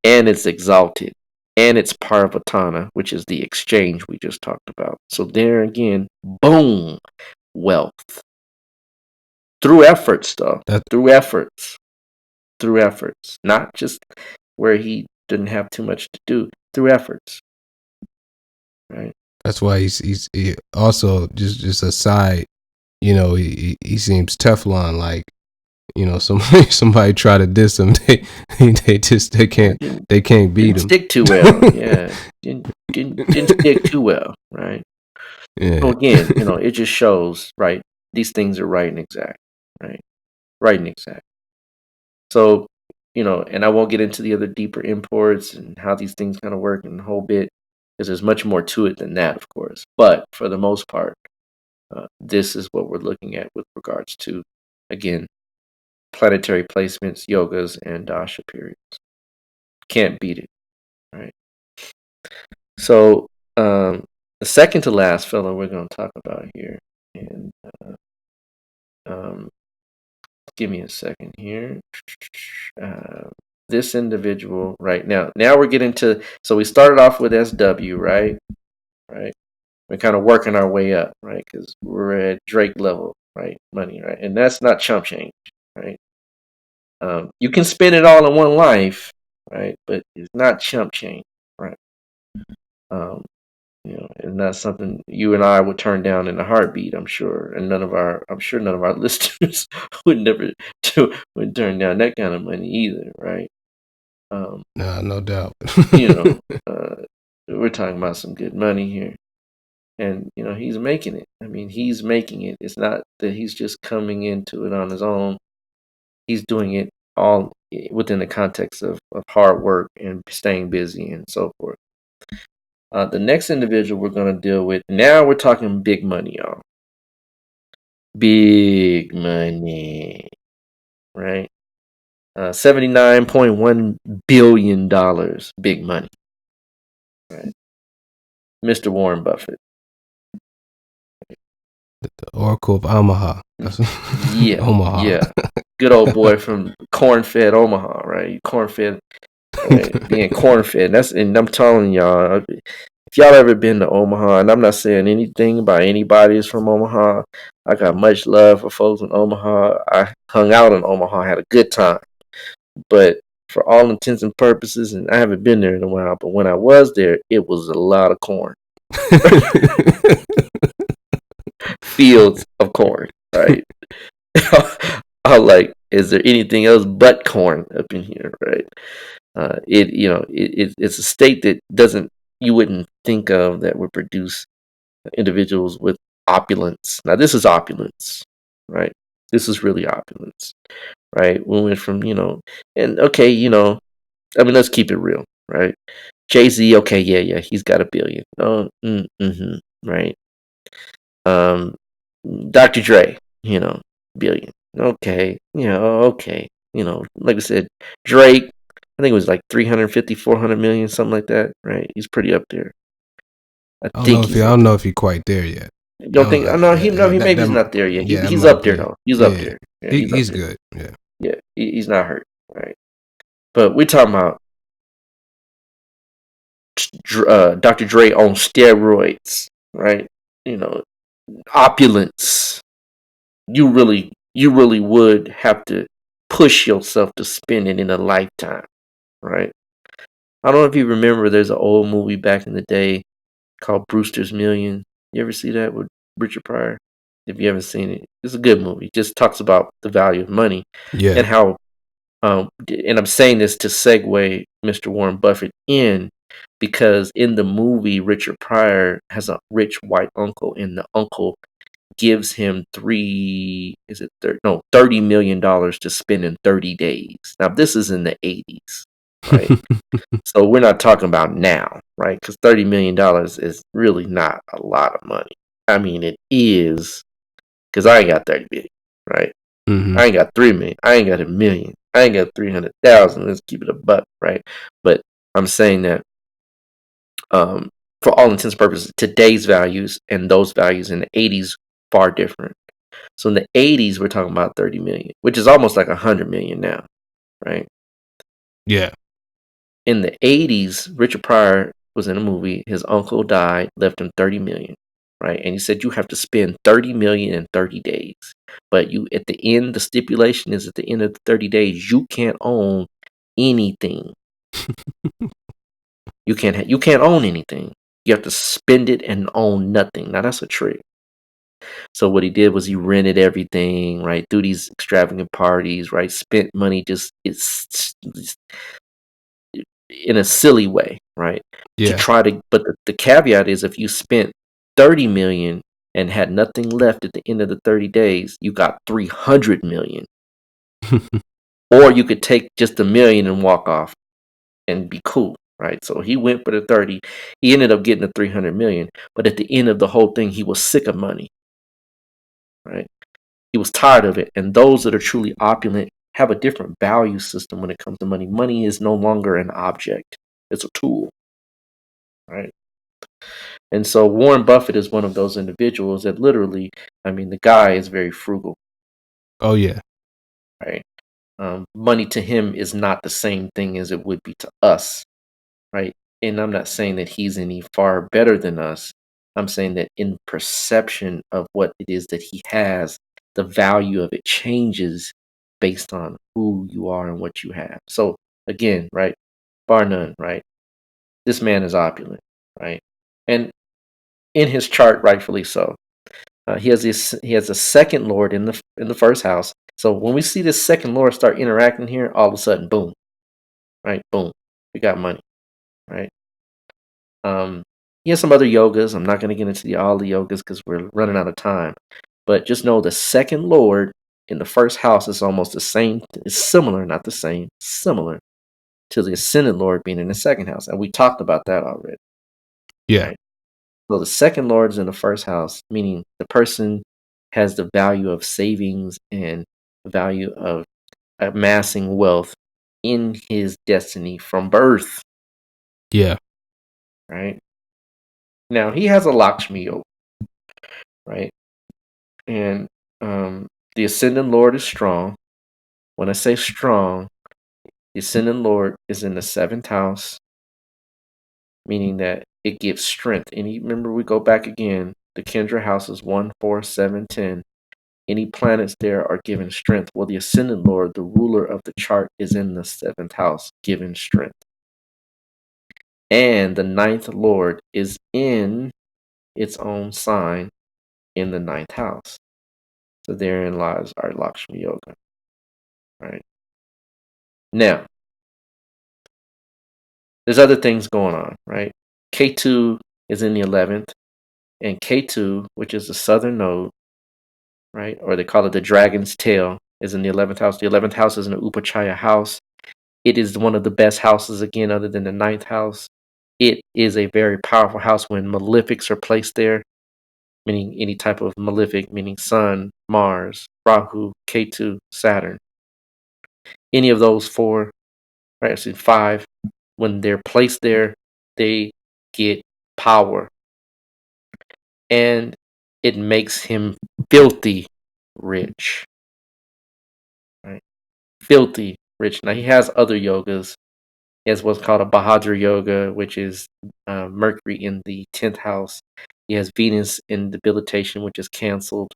And it's exalted. And it's Parvatana, which is the exchange we just talked about. So there again, boom, wealth. Through efforts, though. That Through efforts. Through efforts. Not just where he didn't have too much to do. Through efforts. Right? that's why he also just aside, he seems Teflon like. Somebody try to diss him, they can't beat Didn't him. stick too well. Yeah. Didn't stick too well, right? Yeah. So again, it just shows, right? These things are right and exact, right? Right and exact. So, and I won't get into the other deeper imports and how these things kind of work and the whole bit, because there's much more to it than that, of course. But for the most part, this is what we're looking at with regards to, again, planetary placements, yogas, and dasha periods. Can't beat it, right? So, the second to last fellow we're going to talk about here, and give me a second here. This individual right now. Now we're getting to. So we started off with SW, right? Right. We're kind of working our way up, right? Because we're at Drake level, right? Money, right? And that's not chump change, right? You can spend it all in one life, right? But it's not chump change, right? Um, and that's something you and I would turn down in a heartbeat, I'm sure. And I'm sure none of our listeners would never would turn down that kind of money either, right? Nah, no doubt. We're talking about some good money here. And, he's making it. I mean, he's making it. It's not that he's just coming into it on his own. He's doing it all within the context of hard work and staying busy and so forth. The next individual we're going to deal with, now we're talking big money, y'all. Big money, right? $79.1 billion, big money, right? Mr. Warren Buffett. The Oracle of Omaha. Yeah, Omaha. yeah. Good old boy from corn-fed Omaha, right? Corn-fed, right? Being corn-fed. And I'm telling y'all, if y'all ever been to Omaha, and I'm not saying anything about anybody who's from Omaha, I got much love for folks in Omaha. I hung out in Omaha, had a good time. But for all intents and purposes, and I haven't been there in a while, but when I was there, it was a lot of corn. Fields of corn, right? I'm like, is there anything else but corn up in here, right? It's a state that you wouldn't think of that would produce individuals with opulence. Now, this is opulence, right? This is really opulence, right? We went from, and okay, I mean, let's keep it real, right? Jay-Z, okay, yeah, he's got $1 billion. Oh, right? Um, Dr. Dre, billion. Okay, okay. Like I said, Drake, I think it was like 350, 400 million, something like that, right? He's pretty up there. I don't know if he's quite there yet. You don't think? No, he maybe he's not there yet. He's up there though. He's up there. Yeah, he's good. Yeah, he's not hurt, right? But we're talking about Dr. Dre on steroids, right? Opulence. You really would have to push yourself to spend it in a lifetime, right? I don't know if you remember, there's an old movie back in the day called Brewster's Million. You ever see that with Richard Pryor? If you haven't seen it, it's a good movie. It just talks about the value of money and how. And I'm saying this to segue Mr. Warren Buffett in, because in the movie, Richard Pryor has a rich white uncle, and the uncle gives him $30 million to spend in 30 days. Now, this is in the 80s, right? So we're not talking about now, right? Because $30 million is really not a lot of money. I mean, it is, because I ain't got 30 million, right? Mm-hmm. I ain't got 3 million. I ain't got $1 million. I ain't got 300,000. Let's keep it a buck, right? But I'm saying that for all intents and purposes, today's values and those values in the 80s far different. So in the 80s, we're talking about 30 million, which is almost like 100 million now, right? Yeah. In the 80s, Richard Pryor was in a movie. His uncle died, left him 30 million, right? And he said you have to spend 30 million in 30 days. But you at the end, the stipulation is at the end of the 30 days, you can't own anything. You can't own anything. You have to spend it and own nothing. Now that's a trick. So what he did was he rented everything, right? Through these extravagant parties, right? Spent money just it's in a silly way, right? To Yeah. try to, but the caveat is if you spent 30 million and had nothing left at the end of the 30 days, you got 300 million. Or you could take just a million and walk off and be cool, right? So he went for the 30. He ended up getting the 300 million, but at the end of the whole thing, he was sick of money, right? He was tired of it. And those that are truly opulent have a different value system when it comes to money. Money is no longer an object, it's a tool, right? And so Warren Buffett is one of those individuals that literally, I mean, the guy is very frugal, Oh yeah. right? Money to him is not the same thing as it would be to us, right? And I'm not saying that he's any far better than us. I'm saying that in perception of what it is that he has, the value of it changes based on who you are and what you have. So again, right, bar none, right? This man is opulent, right? And in his chart, rightfully so. He has a second lord in the first house. So when we see this second lord start interacting here, all of a sudden, boom, right? Boom, we got money, right? He has some other yogas. I'm not going to get into all the yogas because we're running out of time. But just know the second lord in the first house is almost the same. It's similar, not the same, similar to the ascendant lord being in the second house, and we talked about that already, Yeah. right? So the second lord is in the first house, meaning the person has the value of savings and the value of amassing wealth in his destiny from birth, Yeah. right? Now he has a Lakshmi yoga, right? And the ascendant lord is strong. When I say strong, the ascendant lord is in the seventh house, meaning that it gives strength. And remember, we go back again. The Kendra houses 1, 4, 7, 10. Any planets there are given strength. Well, the ascendant lord, the ruler of the chart, is in the seventh house, given strength. And the ninth lord is in its own sign in the ninth house. So therein lies our Lakshmi Yoga. Right. Now, there's other things going on, right? K2 is in the 11th, and K2, which is the southern node, right? Or they call it the dragon's tail, is in the 11th house. The 11th house is an Upachaya house. It is one of the best houses, again, other than the ninth house. It is a very powerful house when malefics are placed there, meaning any type of malefic, meaning Sun, Mars, Rahu, K2, Saturn. Any of those four, right? Actually, five, when they're placed there, they get power. And it makes him filthy rich. Right? Filthy rich. Now, he has other yogas. He has what's called a Bahadra yoga, which is Mercury in the 10th house. He has Venus in debilitation, which is canceled,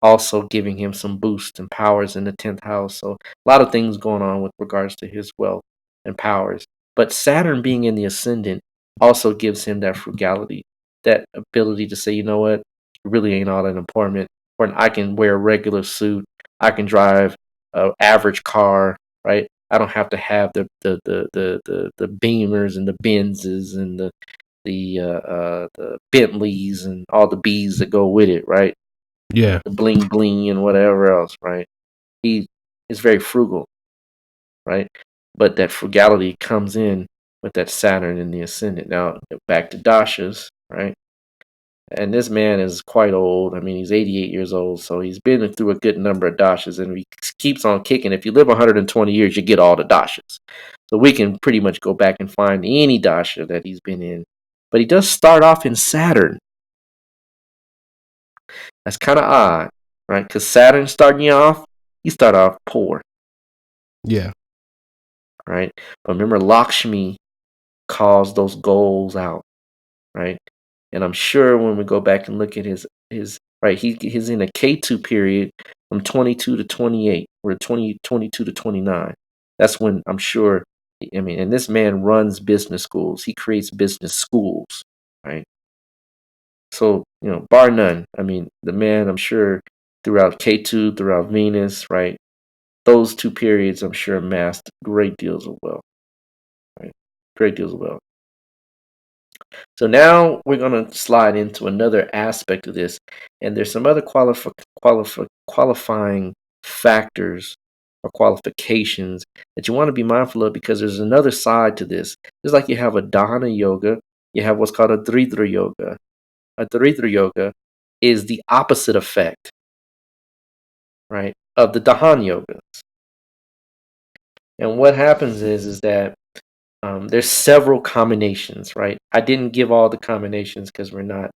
also giving him some boost and powers in the 10th house. So a lot of things going on with regards to his wealth and powers. But Saturn being in the ascendant also gives him that frugality, that ability to say, you know what, it really ain't all that important. When I can wear a regular suit, I can drive an average car, right? I don't have to have the Beamers and the Benzes and the Bentleys and all the B's that go with it, right? Yeah. The bling bling and whatever else, right? He is very frugal, right? But that frugality comes in with that Saturn in the ascendant. Now back to dashas, right? And this man is quite old. I mean, he's 88 years old, so he's been through a good number of dashas, and he keeps on kicking. If you live 120 years, you get all the dashas. So we can pretty much go back and find any dasha that he's been in but he does start off in Saturn. That's kind of odd, right? Because Saturn starting you off, you start off poor, Yeah. right? But remember, Lakshmi calls those goals out, right? And I'm sure when we go back and look at his right, he's in a K2 period from 22 to 28, or 22 to 29. That's when I'm sure. I mean, and this man runs business schools. He creates business schools, right? So, bar none. I mean, the man, I'm sure, throughout K2, throughout Venus, right? Those two periods, I'm sure, amassed great deals of wealth, right? Great deals of wealth. So now we're going to slide into another aspect of this, and there's some other qualifying factors or qualifications that you want to be mindful of, because there's another side to this. Just like you have a dharana yoga, you have what's called a dridra yoga. A dridra yoga is the opposite effect, right, of the dahana yogas. And what happens is that there's several combinations, right? I didn't give all the combinations because we don't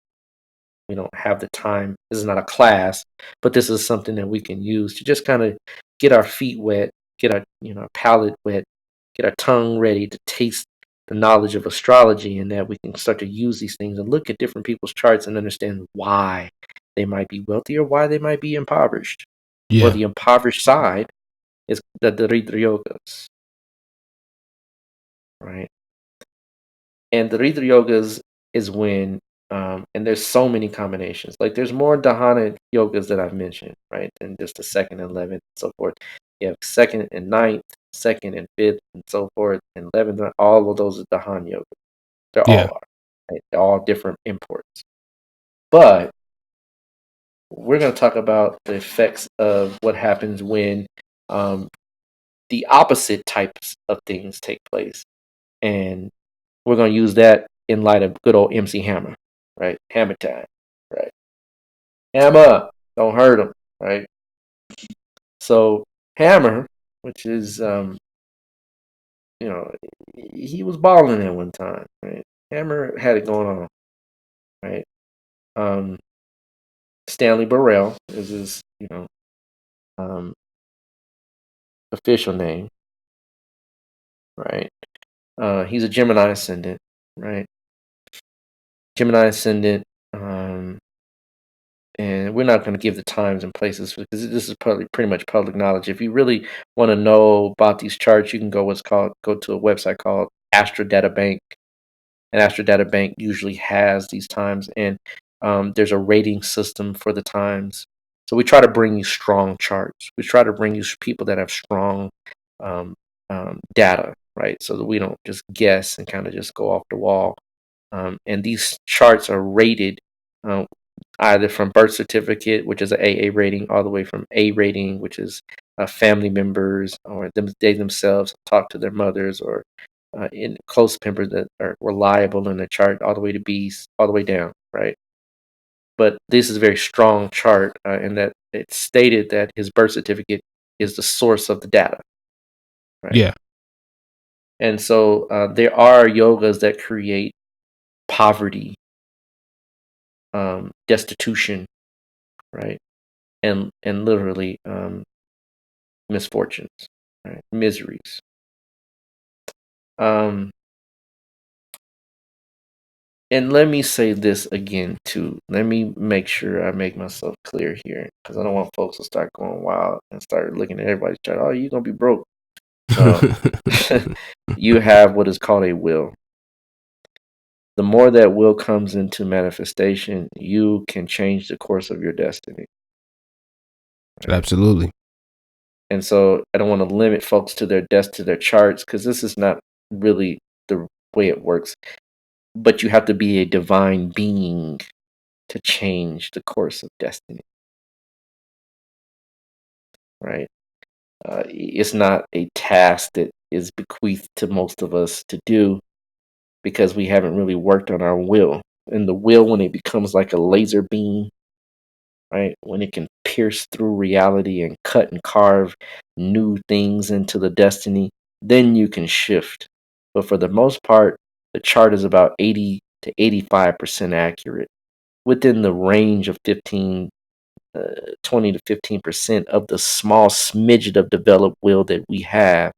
have the time. This is not a class, but this is something that we can use to just kind of get our feet wet, get our palate wet, get our tongue ready to taste the knowledge of astrology, and that we can start to use these things and look at different people's charts and understand why they might be wealthy or why they might be impoverished. Or Yeah. the impoverished side is the Daridra yogas, right? And the Daridra yogas is when, and there's so many combinations. Like there's more Dahana yogas that I've mentioned, right? Than just the second and 11th and so forth. You have second and ninth, second and fifth, and so forth, and 11th. All of those are Dahana yogas. They're Yeah. all are. Right? They're all different imports. But we're going to talk about the effects of what happens when the opposite types of things take place. And we're going to use that in light of good old MC Hammer, right? Hammer time, right? Hammer, don't hurt him, right? So Hammer, which is, he was balling at one time, right? Hammer had it going on, right? Stanley Burrell is his, um, official name, right? He's a Gemini ascendant, right? Gemini ascendant, and we're not going to give the times and places because this is probably pretty much public knowledge. If you really want to know about these charts, you can go to a website called Astro Data Bank, and Astro Data Bank usually has these times, and there's a rating system for the times. So we try to bring you strong charts. We try to bring you people that have strong um, data, right? So that we don't just guess and kind of just go off the wall. And these charts are rated uh, either from birth certificate, which is an AA rating, all the way from A rating, which is family members or they themselves talk to their mothers, or in close members that are reliable in the chart, all the way to B's, all the way down, right? But this is a very strong chart, in that it's stated that his birth certificate is the source of the data, right? Yeah. And so there are yogas that create poverty, destitution, right? And literally misfortunes, right? Miseries. Um, and let me say this again too. Let me make sure I make myself clear here, because I don't want folks to start going wild and start looking at everybody's chart. Oh, you're gonna be broke. No, you have what is called a will. The more that will comes into manifestation, you can change the course of your destiny. Right? Absolutely. And so I don't want to limit folks to their charts, because this is not really the way it works. But you have to be a divine being to change the course of destiny, right? It's not a task that is bequeathed to most of us to do, because we haven't really worked on our will. And the will, when it becomes like a laser beam, right? When it can pierce through reality and cut and carve new things into the destiny, then you can shift. But for the most part, the chart is about 80 to 85% accurate, within the range of 20 to 15% of the small smidget of developed will that we have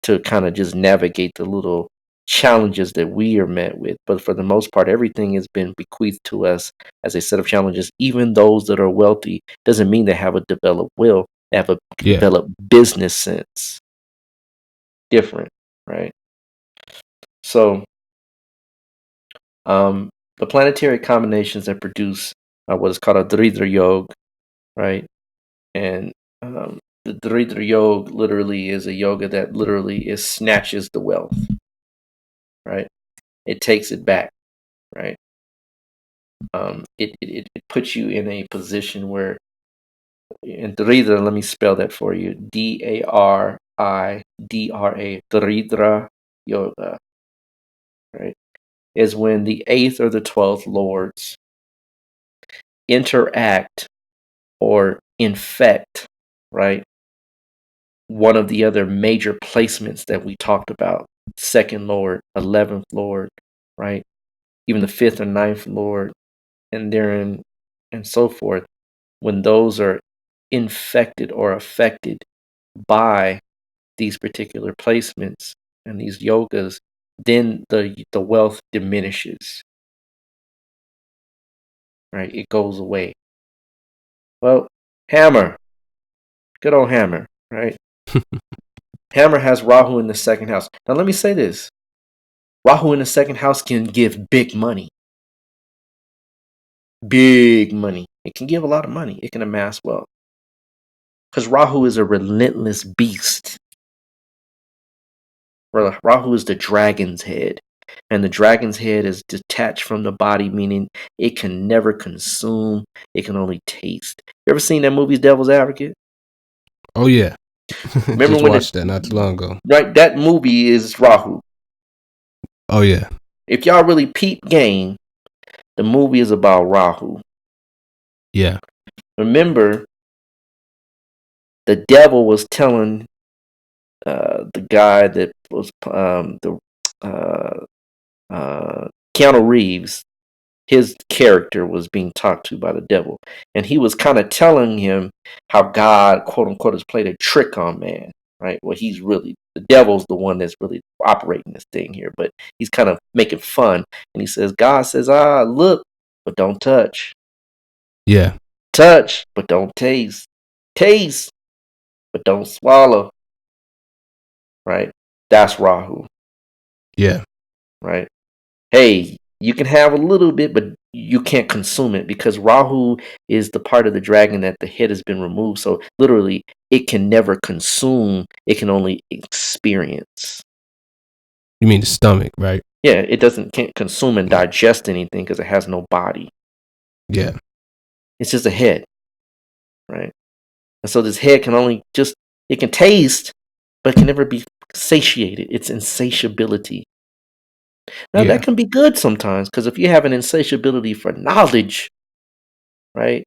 to kind of just navigate the little challenges that we are met with. But for the most part, everything has been bequeathed to us as a set of challenges. Even those that are wealthy doesn't mean they have a developed will. They have a developed business sense. Different, right? So, the planetary combinations that produce what is called a Dridra Yoga, right? And the Dridra Yoga literally is a yoga that literally snatches the wealth, right? It takes it back, right? It puts you in a position where, in Dridra, let me spell that for you: Daridra, Dridra Yoga, right? Is when the 8th or the 12th lords interact or infect, right, one of the other major placements that we talked about: second lord, 11th lord, right, even the 5th or 9th lord, and therein and so forth. When those are infected or affected by these particular placements and these yogas, then the wealth diminishes, right? It goes away. Well, Hammer, good old Hammer, right? Hammer has Rahu in the second house. Now, let me say this: Rahu in the second house can give big money. Big money. It can give a lot of money. It can amass wealth. Because Rahu is a relentless beast. Rahu is the dragon's head. And the dragon's head is detached from the body, meaning it can never consume. It can only taste. You ever seen that movie, Devil's Advocate? Oh, yeah. Remember Just when watched that not too long ago. Right, that movie is Rahu. Oh, yeah. If y'all really peep game, the movie is about Rahu. Yeah. Remember, the devil was telling the guy that was Keanu Reeves, his character was being talked to by the devil, and he was kind of telling him how God, quote unquote, has played a trick on man, right? Well, he's really, the devil's the one that's really operating this thing here, but he's kind of making fun, and he says, God says, look, but don't touch. Yeah. Touch, but don't taste. Taste, but don't swallow. Right? That's Rahu. Yeah. Right? Hey, you can have a little bit, but you can't consume it, because Rahu is the part of the dragon that the head has been removed. So literally, it can never consume. It can only experience. You mean the stomach, right? Yeah, it can't consume and digest anything because it has no body. Yeah. It's just a head, right? And so this head can only it can taste, but it can never be satiated. It's insatiability. Now, that can be good sometimes, because if you have an insatiability for knowledge, right,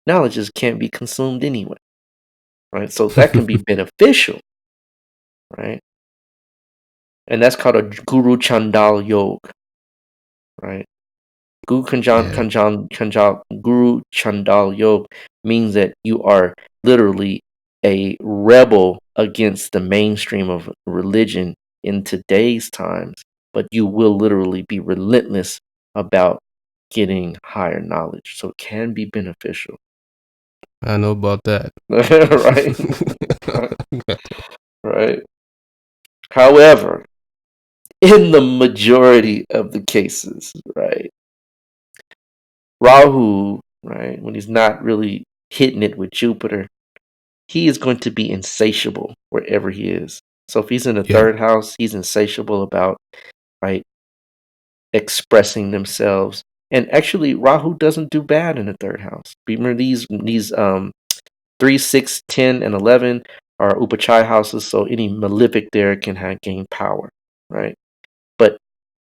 knowledge just can't be consumed anyway, right? So that can be beneficial, right? And that's called a Guru Chandal Yoga, right? Guru Chandal Yoga means that you are literally a rebel against the mainstream of religion in today's times, but you will literally be relentless about getting higher knowledge. So it can be beneficial. I know about that. Right. Right. However, in the majority of the cases, right, Rahu, right, when he's not really hitting it with Jupiter, he is going to be insatiable wherever he is. So if he's in the third house, he's insatiable about, right, expressing themselves. And actually, Rahu doesn't do bad in the third house. Remember, these 3, 6, 10, and 11 are upachai houses, so any malefic there can gain power, right? But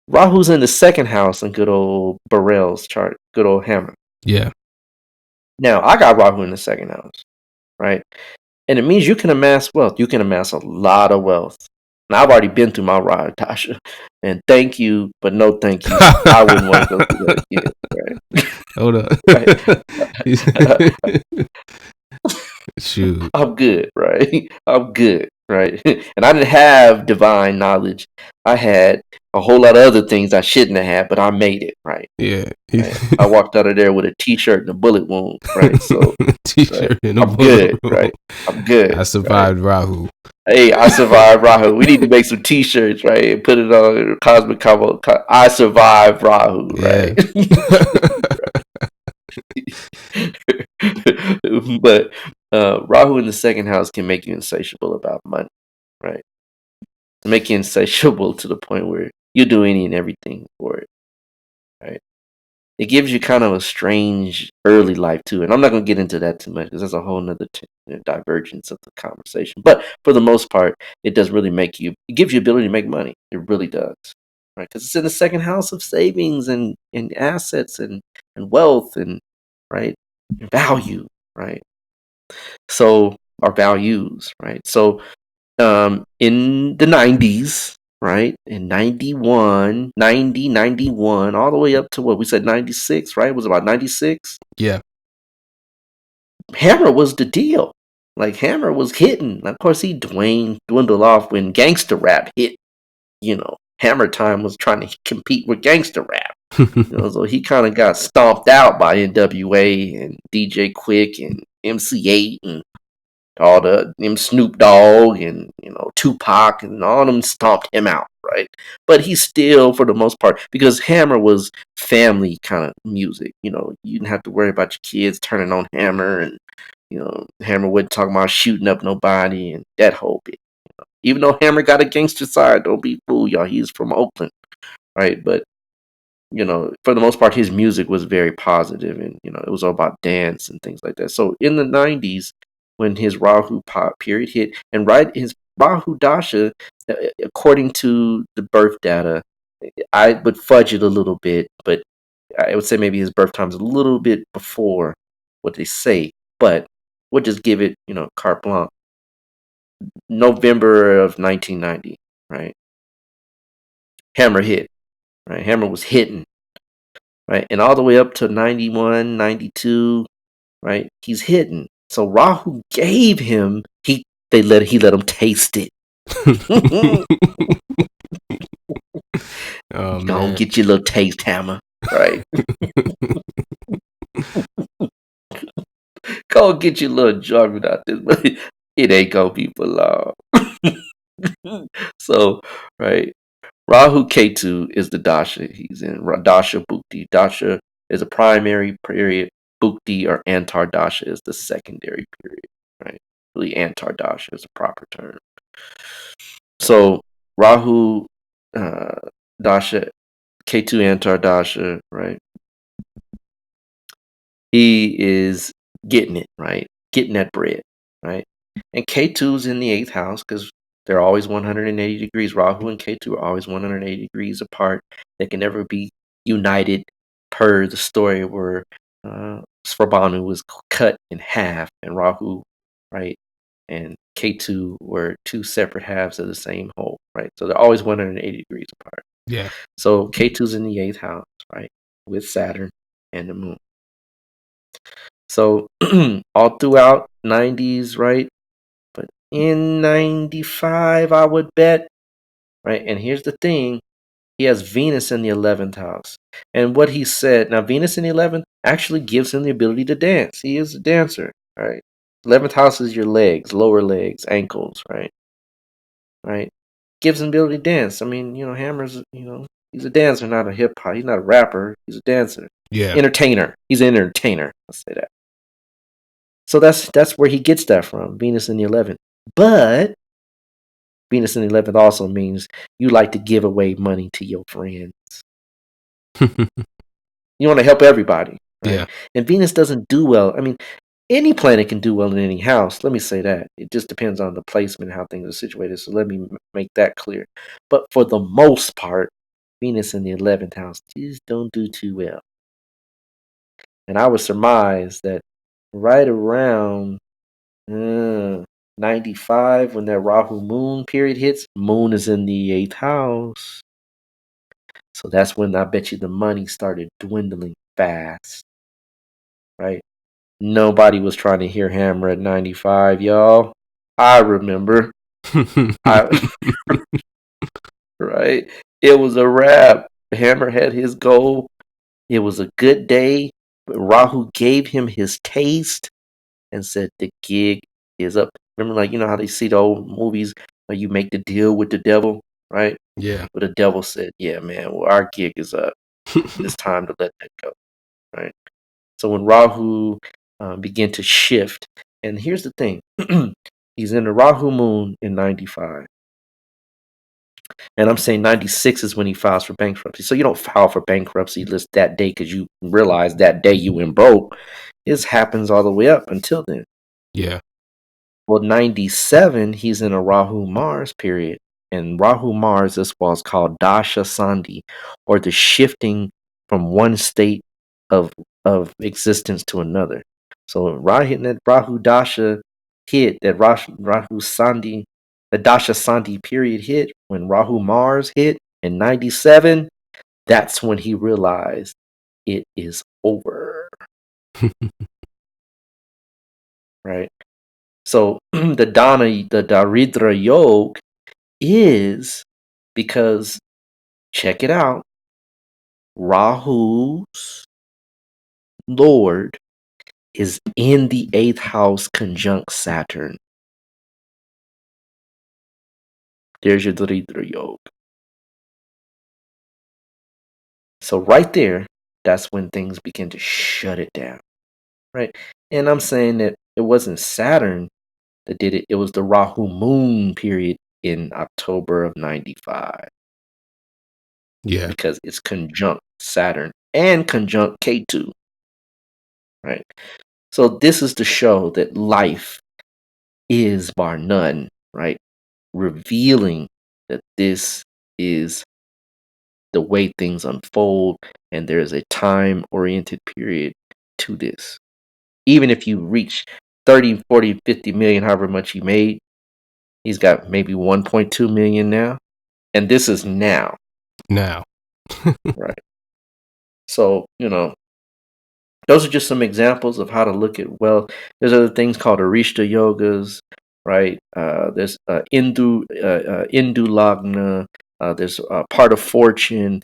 Rahu's in the second house in good old Burrell's chart, good old Hammer. Yeah. Now, I got Rahu in the second house, right? And it means you can amass wealth. You can amass a lot of wealth, And I've already been through my ride, Tasha. And thank you, but no thank you. I wouldn't want to go through that again. Right? Hold up. Right? Shoot. I'm good, right? I'm good, right? And I didn't have divine knowledge. I had a whole lot of other things I shouldn't have had, but I made it, right? Yeah. Right? I walked out of there with a t-shirt and a bullet wound, right? So, right? T-shirt and a I'm bullet good, roll. right? I'm good, I right? survived Rahu. Hey, I survived Rahu. We need to make some t-shirts, right? And put it on Cosmic Combo. I survived Rahu, right? Yeah. But Rahu in the second house can make you insatiable about money, right? To make you insatiable to the point where you do any and everything for it, right? It gives you kind of a strange early life too, and I'm not going to get into that too much because that's a whole nother divergence of the conversation. But for the most part, it does really make you. It gives you ability to make money. It really does, right? Because it's in the second house of savings and assets and wealth and right value, right? So our values, right? So in the 90s, right? In 91, 90, 91, all the way up to what we said 96, right? It was about 96. Yeah. Hammer was the deal. Like Hammer was hitting. Of course, he dwindled off when gangster rap hit. Hammer Time was trying to compete with gangster rap. So he kind of got stomped out by NWA and DJ Quick and MC8 and all them Snoop Dogg and Tupac and all them stomped him out, right? But he still, for the most part, because Hammer was family kind of music. You didn't have to worry about your kids turning on Hammer, and Hammer wasn't talking about shooting up nobody and that whole bit. Even though Hammer got a gangster side, don't be fooled, y'all. He's from Oakland, right? But for the most part, his music was very positive, and it was all about dance and things like that. So in the '90s, when his Rahu pop period hit, and right his Rahu Dasha, according to the birth data, I would fudge it a little bit, but I would say maybe his birth time is a little bit before what they say, but we'll just give it, carte blanche. November of 1990, right? Hammer hit, right? Hammer was hitting, right? And all the way up to 91, 92, right? He's hitting. So Rahu gave him he let him taste it. Oh Go man. get your little taste, Hammer, right? Go get your little enjoyment out this, but it ain't gonna be for long. So, right, Rahu Ketu is the dasha. He's in Dasha Bhukti. Dasha is a primary period. Bhukti or Antar Dasha is the secondary period. Right? Really, Antar Dasha is a proper term. So Rahu Dasha, Ketu Antar Dasha, right? He is getting it, right? Getting that bread, right? And K2's in the eighth house because they're always 180 degrees. Rahu and K2 are always 180 degrees apart. They can never be united per the story where Svabhanu was cut in half and Rahu, right? And K2 were two separate halves of the same whole, right? So they're always 180 degrees apart. Yeah. So K2's in the eighth house, right? With Saturn and the moon. So all throughout 90s, right? But in 95, I would bet, right? And here's the thing. He has Venus in the 11th house. And what he said, now Venus in the 11th actually gives him the ability to dance. He is a dancer, right? 11th house is your legs, lower legs, ankles, right? Right? Gives him the ability to dance. I mean, Hammer's, he's a dancer, not a hip hop. He's not a rapper. He's a dancer. Yeah. Entertainer. He's an entertainer. Let's say that. So that's where he gets that from, Venus in the 11th. But Venus in the 11th also means you like to give away money to your friends. You want to help everybody, right? Yeah. And Venus doesn't do well. I mean, any planet can do well in any house. Let me say that. It just depends on the placement and how things are situated. So let me make that clear. But for the most part, Venus in the 11th house just don't do too well. And I would surmise that right around 95, when that Rahu Moon period hits, Moon is in the 8th house. So that's when I bet you the money started dwindling fast, right? Nobody was trying to hear Hammer at 95, y'all. I remember. I right? It was a wrap. Hammer had his goal. It was a good day. But Rahu gave him his taste and said the gig is up. Remember, like, you know how they see the old movies where you make the deal with the devil, right? Yeah. But the devil said, "Yeah, man, well, our gig is up. It's time to let that go." Right. So when Rahu began to shift, and here's the thing, he's in the Rahu moon in 95. And I'm saying 96 is when he files for bankruptcy. So you don't file for bankruptcy list that day because you realize that day you went broke. This happens all the way up until then. Yeah. Well, 97, he's in a Rahu Mars period. And Rahu Mars is what's called Dasha Sandhi, or the shifting from one state of existence to another. So hitting that Rahu Dasha hit, that Rahu Sandhi, the Dasha Sandhi period hit, when Rahu Mars hit in 97, that's when he realized it is over. Right? So the Daridra Yoga is because, check it out, Rahu's Lord is in the 8th house conjunct Saturn. There's your Daridra Yoga. So right there, that's when things begin to shut it down. Right? And I'm saying that it wasn't Saturn that did it. It was the Rahu Moon period in October of 95. Yeah. Because it's conjunct Saturn and conjunct K2. Right? So this is to show that life is bar none, right? Revealing that this is the way things unfold, and there is a time-oriented period to this. Even if you reach 30, 40, 50 million, however much he made, he's got maybe 1.2 million now. And this is now. Now. Right. So, those are just some examples of how to look at wealth. There's other things called Arishta yogas, right? There's Indu Lagna. There's part of fortune.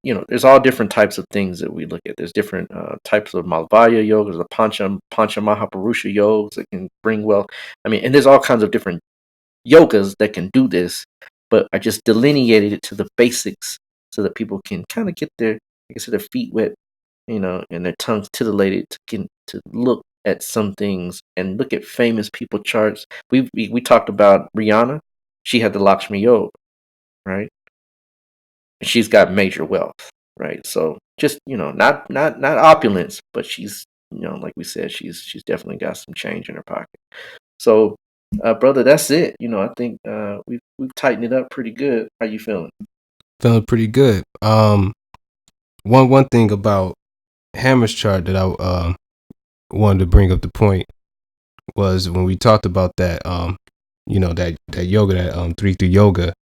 There's all different types of things that we look at. There's different types of Malvaya yogas, the Pancha Mahaparusha yogas that can bring wealth. And there's all kinds of different yogas that can do this, but I just delineated it to the basics so that people can kind of get their feet wet, and their tongues titillated to look at some things and look at famous people charts. We talked about Rihanna. She had the Lakshmi Yoga, right? She's got major wealth, right? So just not opulence, but she's like we said, she's definitely got some change in her pocket. So, brother, that's it. I think we've tightened it up pretty good. How you feeling? Feeling pretty good. One thing about Hammer's chart that I wanted to bring up the point was when we talked about that that yoga, that 3-3 yoga,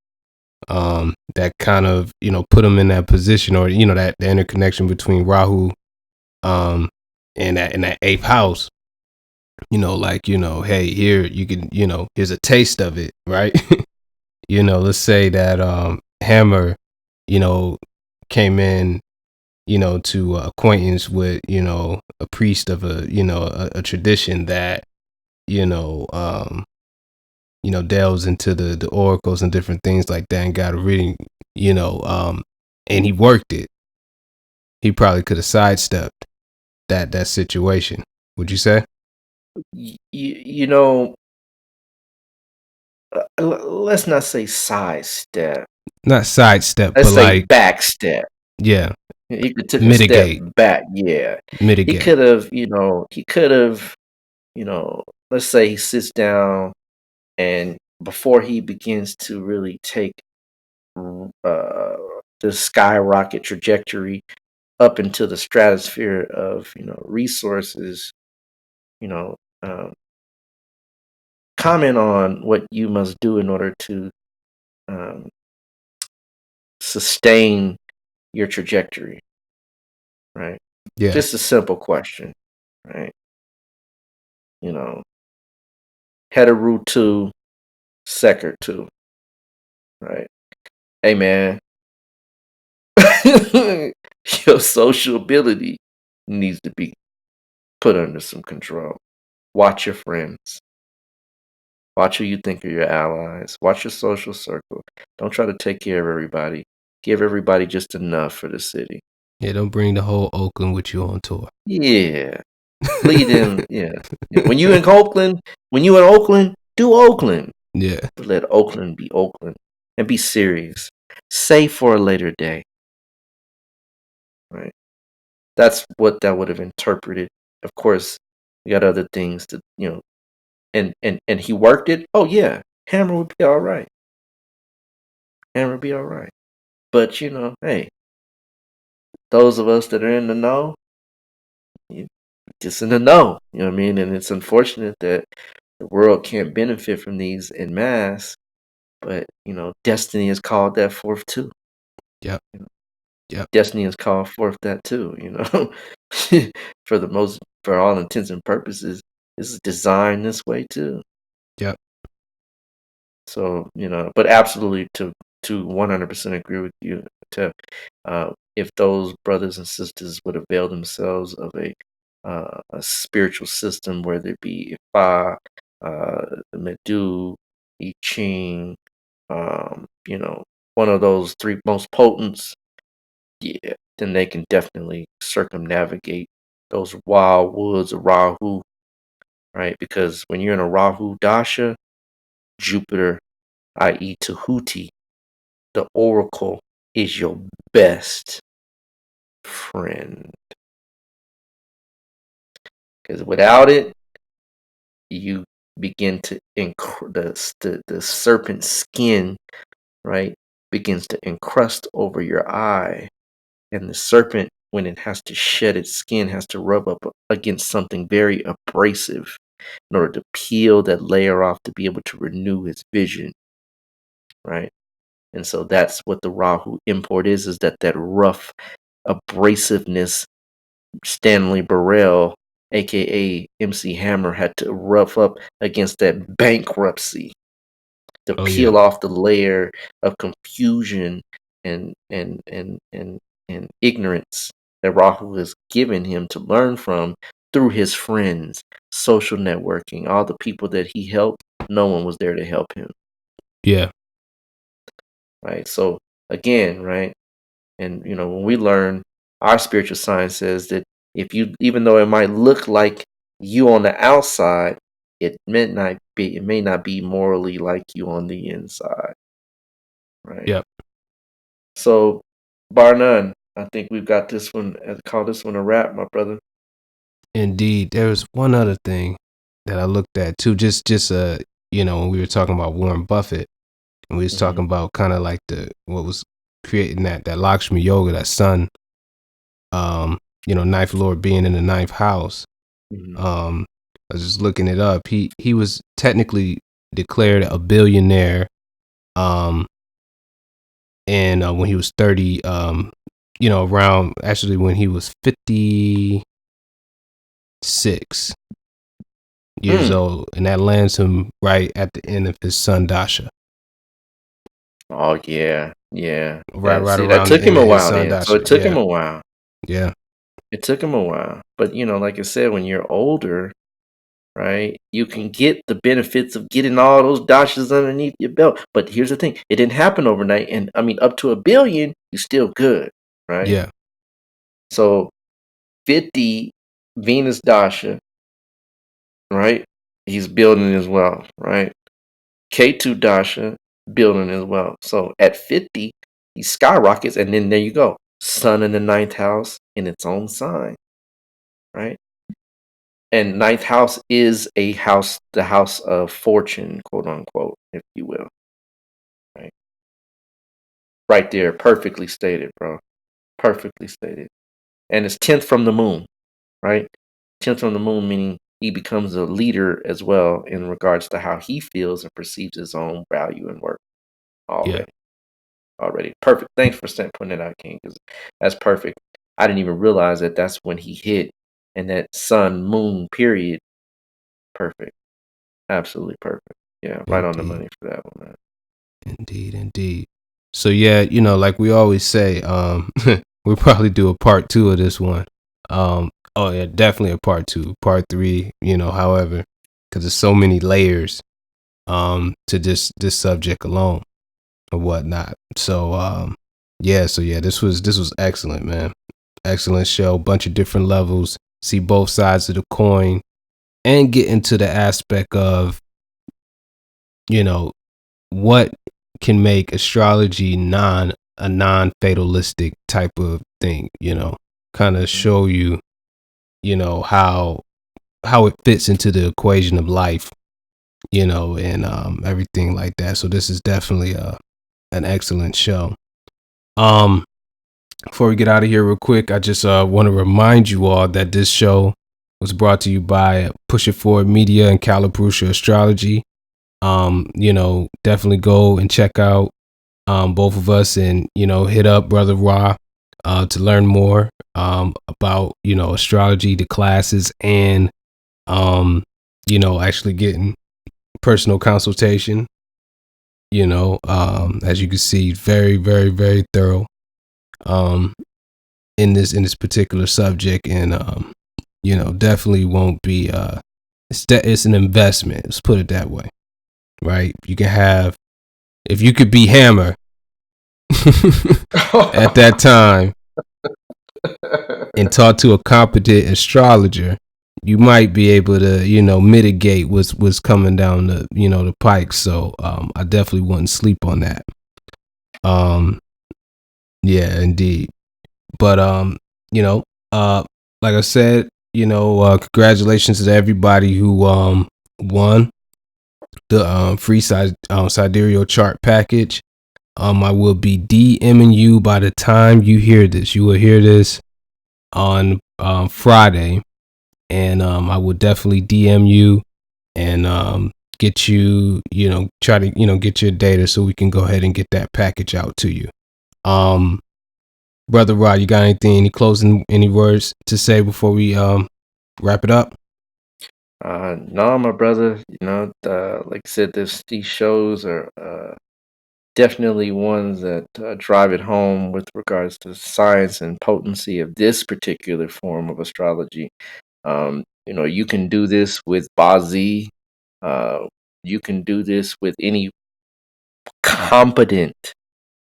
that kind of put him in that position, or that the interconnection between Rahu and that 8th house, hey, here you can, here's a taste of it, right? Let's say that Hammer came in to acquaintance with a priest of a tradition that delves into the oracles and different things like that, and got a reading, and he worked it. He probably could have sidestepped that situation. Would you say? Let's not say sidestep. Not sidestep, Let's but say like backstep. Yeah. He could took Mitigate. a step back. Yeah. Mitigate. He could have, let's say he sits down, and before he begins to really take the skyrocket trajectory up into the stratosphere of resources, comment on what you must do in order to um, sustain your trajectory, right? Yeah. Just a simple question, right? You know, Heteru 2, Secker 2, right? Hey, man, your sociability needs to be put under some control. Watch your friends. Watch who you think are your allies. Watch your social circle. Don't try to take care of everybody. Give everybody just enough for the city. Yeah, don't bring the whole Oakland with you on tour. Yeah. Lead them. Yeah. When you in Oakland, do Oakland. Yeah. But let Oakland be Oakland and be serious. Save for a later day. Right. That's what that would have interpreted. Of course, we got other things to and he worked it. Oh yeah, Hammer would be all right. Hammer would be all right. But hey, those of us that are in the know, you just in the know. You know what I mean? And it's unfortunate that the world can't benefit from these in mass. But destiny has called that forth too. Yep. You know, Yep. Destiny has called forth that too. For all intents and purposes, this is designed this way too. Yep. So but absolutely to 100% agree with you. If those brothers and sisters would avail themselves of a spiritual system, whether it be Ifa, Medu, I Ching, one of those three most potents, yeah, then they can definitely circumnavigate those wild woods of Rahu, right? Because when you're in a Rahu Dasha, Jupiter, i.e., Tahuti, the oracle is your best friend. Because without it, you begin to the serpent skin, right, begins to encrust over your eye, and the serpent, when it has to shed its skin, has to rub up against something very abrasive in order to peel that layer off to be able to renew its vision, right? And so that's what the Rahu import is that rough abrasiveness. Stanley Burrell, aka MC Hammer, had to rough up against that bankruptcy to Oh yeah. peel off the layer of confusion and ignorance that Rahu has given him to learn from through his friends, social networking, all the people that he helped. No one was there to help him. Yeah. Right. So again, right. And when we learn, our spiritual science says that even though it might look like you on the outside, it may not be morally like you on the inside. Right. Yep. So, bar none, I think we've got this one. Call this one a wrap, my brother. Indeed. There was one other thing that I looked at too. Just when we were talking about Warren Buffett, and we was talking about kind of like what was creating that Lakshmi Yoga, that sun, ninth lord being in the ninth house. I was just looking it up. He was technically declared a billionaire, and when he was 30, around actually when he was 56 years old, and that lands him right at the end of his sun dasha. Oh yeah. Right See, around that took the him end a of his while sun then. So dasha. it took him a while. Yeah. It took him a while. But like I said, when you're older, right, you can get the benefits of getting all those dashes underneath your belt. But here's the thing: it didn't happen overnight. And I mean, up to a billion, you're still good, right? Yeah. So 50 Venus dasha, right? He's building his wealth, right? K2 dasha, building his wealth. So at 50, he skyrockets, and then there you go, Sun in the ninth house in its own sign, right? And ninth house is the house of fortune, quote unquote, if you will. Right. Right there, perfectly stated, bro. Perfectly stated. And it's 10th from the moon, right? 10th from the moon, meaning he becomes a leader as well in regards to how he feels and perceives his own value and worth. Yeah. Already perfect. Thanks for putting it out, King, because that's perfect. I didn't even realize that that's when he hit, and that sun moon period. Perfect. Absolutely perfect. Yeah, right on the Indeed. money for that one, man. Indeed. So yeah, like we always say, we'll probably do a part 2 of this one. Oh yeah, definitely a part 2, part 3, however, because there's so many layers to this subject alone or whatnot. So yeah, this was excellent, man. Excellent show, bunch of different levels, see both sides of the coin, and get into the aspect of what can make astrology a non-fatalistic type of thing, kind of show you, how it fits into the equation of life, and everything like that. So this is definitely an excellent show. Before we get out of here real quick, I just want to remind you all that this show was brought to you by Push It Forward Media and Calibrusha Astrology. Definitely go and check out both of us, and hit up Brother Ra to learn more about astrology, the classes, and actually getting personal consultation. As you can see, very, very, very thorough in this particular subject, and definitely won't be it's an investment. Let's put it that way, right? You can have, if you could be Hammer at that time and talk to a competent astrologer, you might be able to mitigate what's coming down the pike. So I definitely wouldn't sleep on that. Yeah, indeed. But like I said, congratulations to everybody who won the free sidereal chart package. I will be DMing you by the time you hear this. You will hear this on Friday, and I will definitely DM you and get you, try to get your data so we can go ahead and get that package out to you. Brother Rod, you got any words to say before we wrap it up? No, my brother. Like I said, these shows are definitely ones that drive it home with regards to science and potency of this particular form of astrology. You can do this with Bazi. You can do this with any competent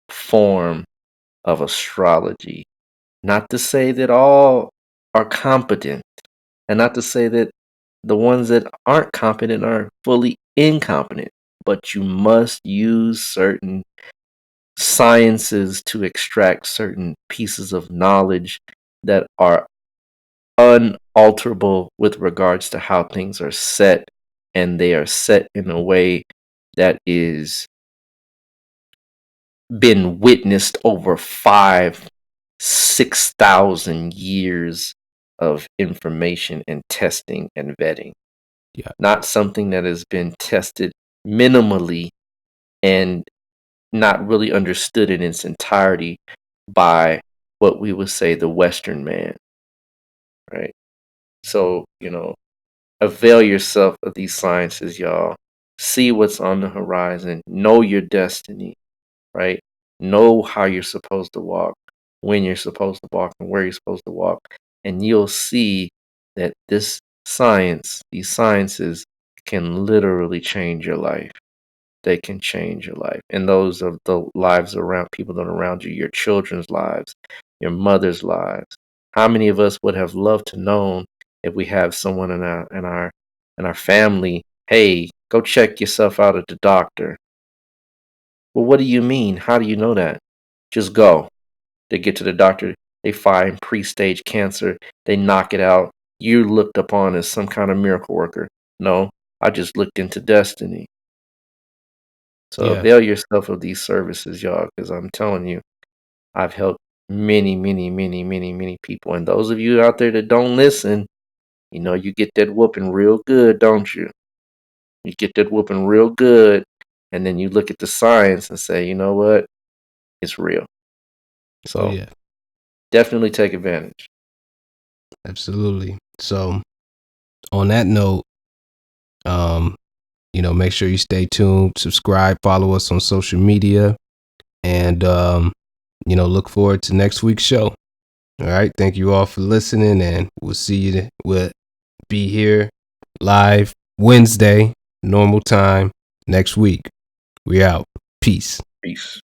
form of astrology. Not to say that all are competent, and not to say that the ones that aren't competent are fully incompetent, but you must use certain sciences to extract certain pieces of knowledge that are unalterable with regards to how things are set, and they are set in a way that is been witnessed over 6,000 years of information and testing and vetting. Yeah. Not something that has been tested minimally and not really understood in its entirety by what we would say the Western man, right? So, avail yourself of these sciences, y'all. See what's on the horizon. Know your destiny, right? Know how you're supposed to walk, when you're supposed to walk, and where you're supposed to walk. And you'll see that these sciences can literally change your life. They can change your life and those of the lives around people that are around you, your children's lives, your mother's lives. How many of us would have loved to known if we have someone in our family, hey, go check yourself out at the doctor. Well, what do you mean? How do you know that? Just go. They get to the doctor, they find pre-stage cancer, they knock it out. You're looked upon as some kind of miracle worker. No, I just looked into destiny. So Yeah. avail yourself of these services, y'all, because I'm telling you, I've helped many, many, many, many, many people. And those of you out there that don't listen, You know, you get that whooping real good, don't you? You get that whooping real good, and then you look at the signs and say, you know what? It's real. Oh So yeah, definitely take advantage. absolutely. So on that note, make sure you stay tuned, subscribe, follow us on social media, and look forward to next week's show. All right, thank you all for listening, and we'll see you. We'll be here live Wednesday, normal time next week. We out. Peace. Peace.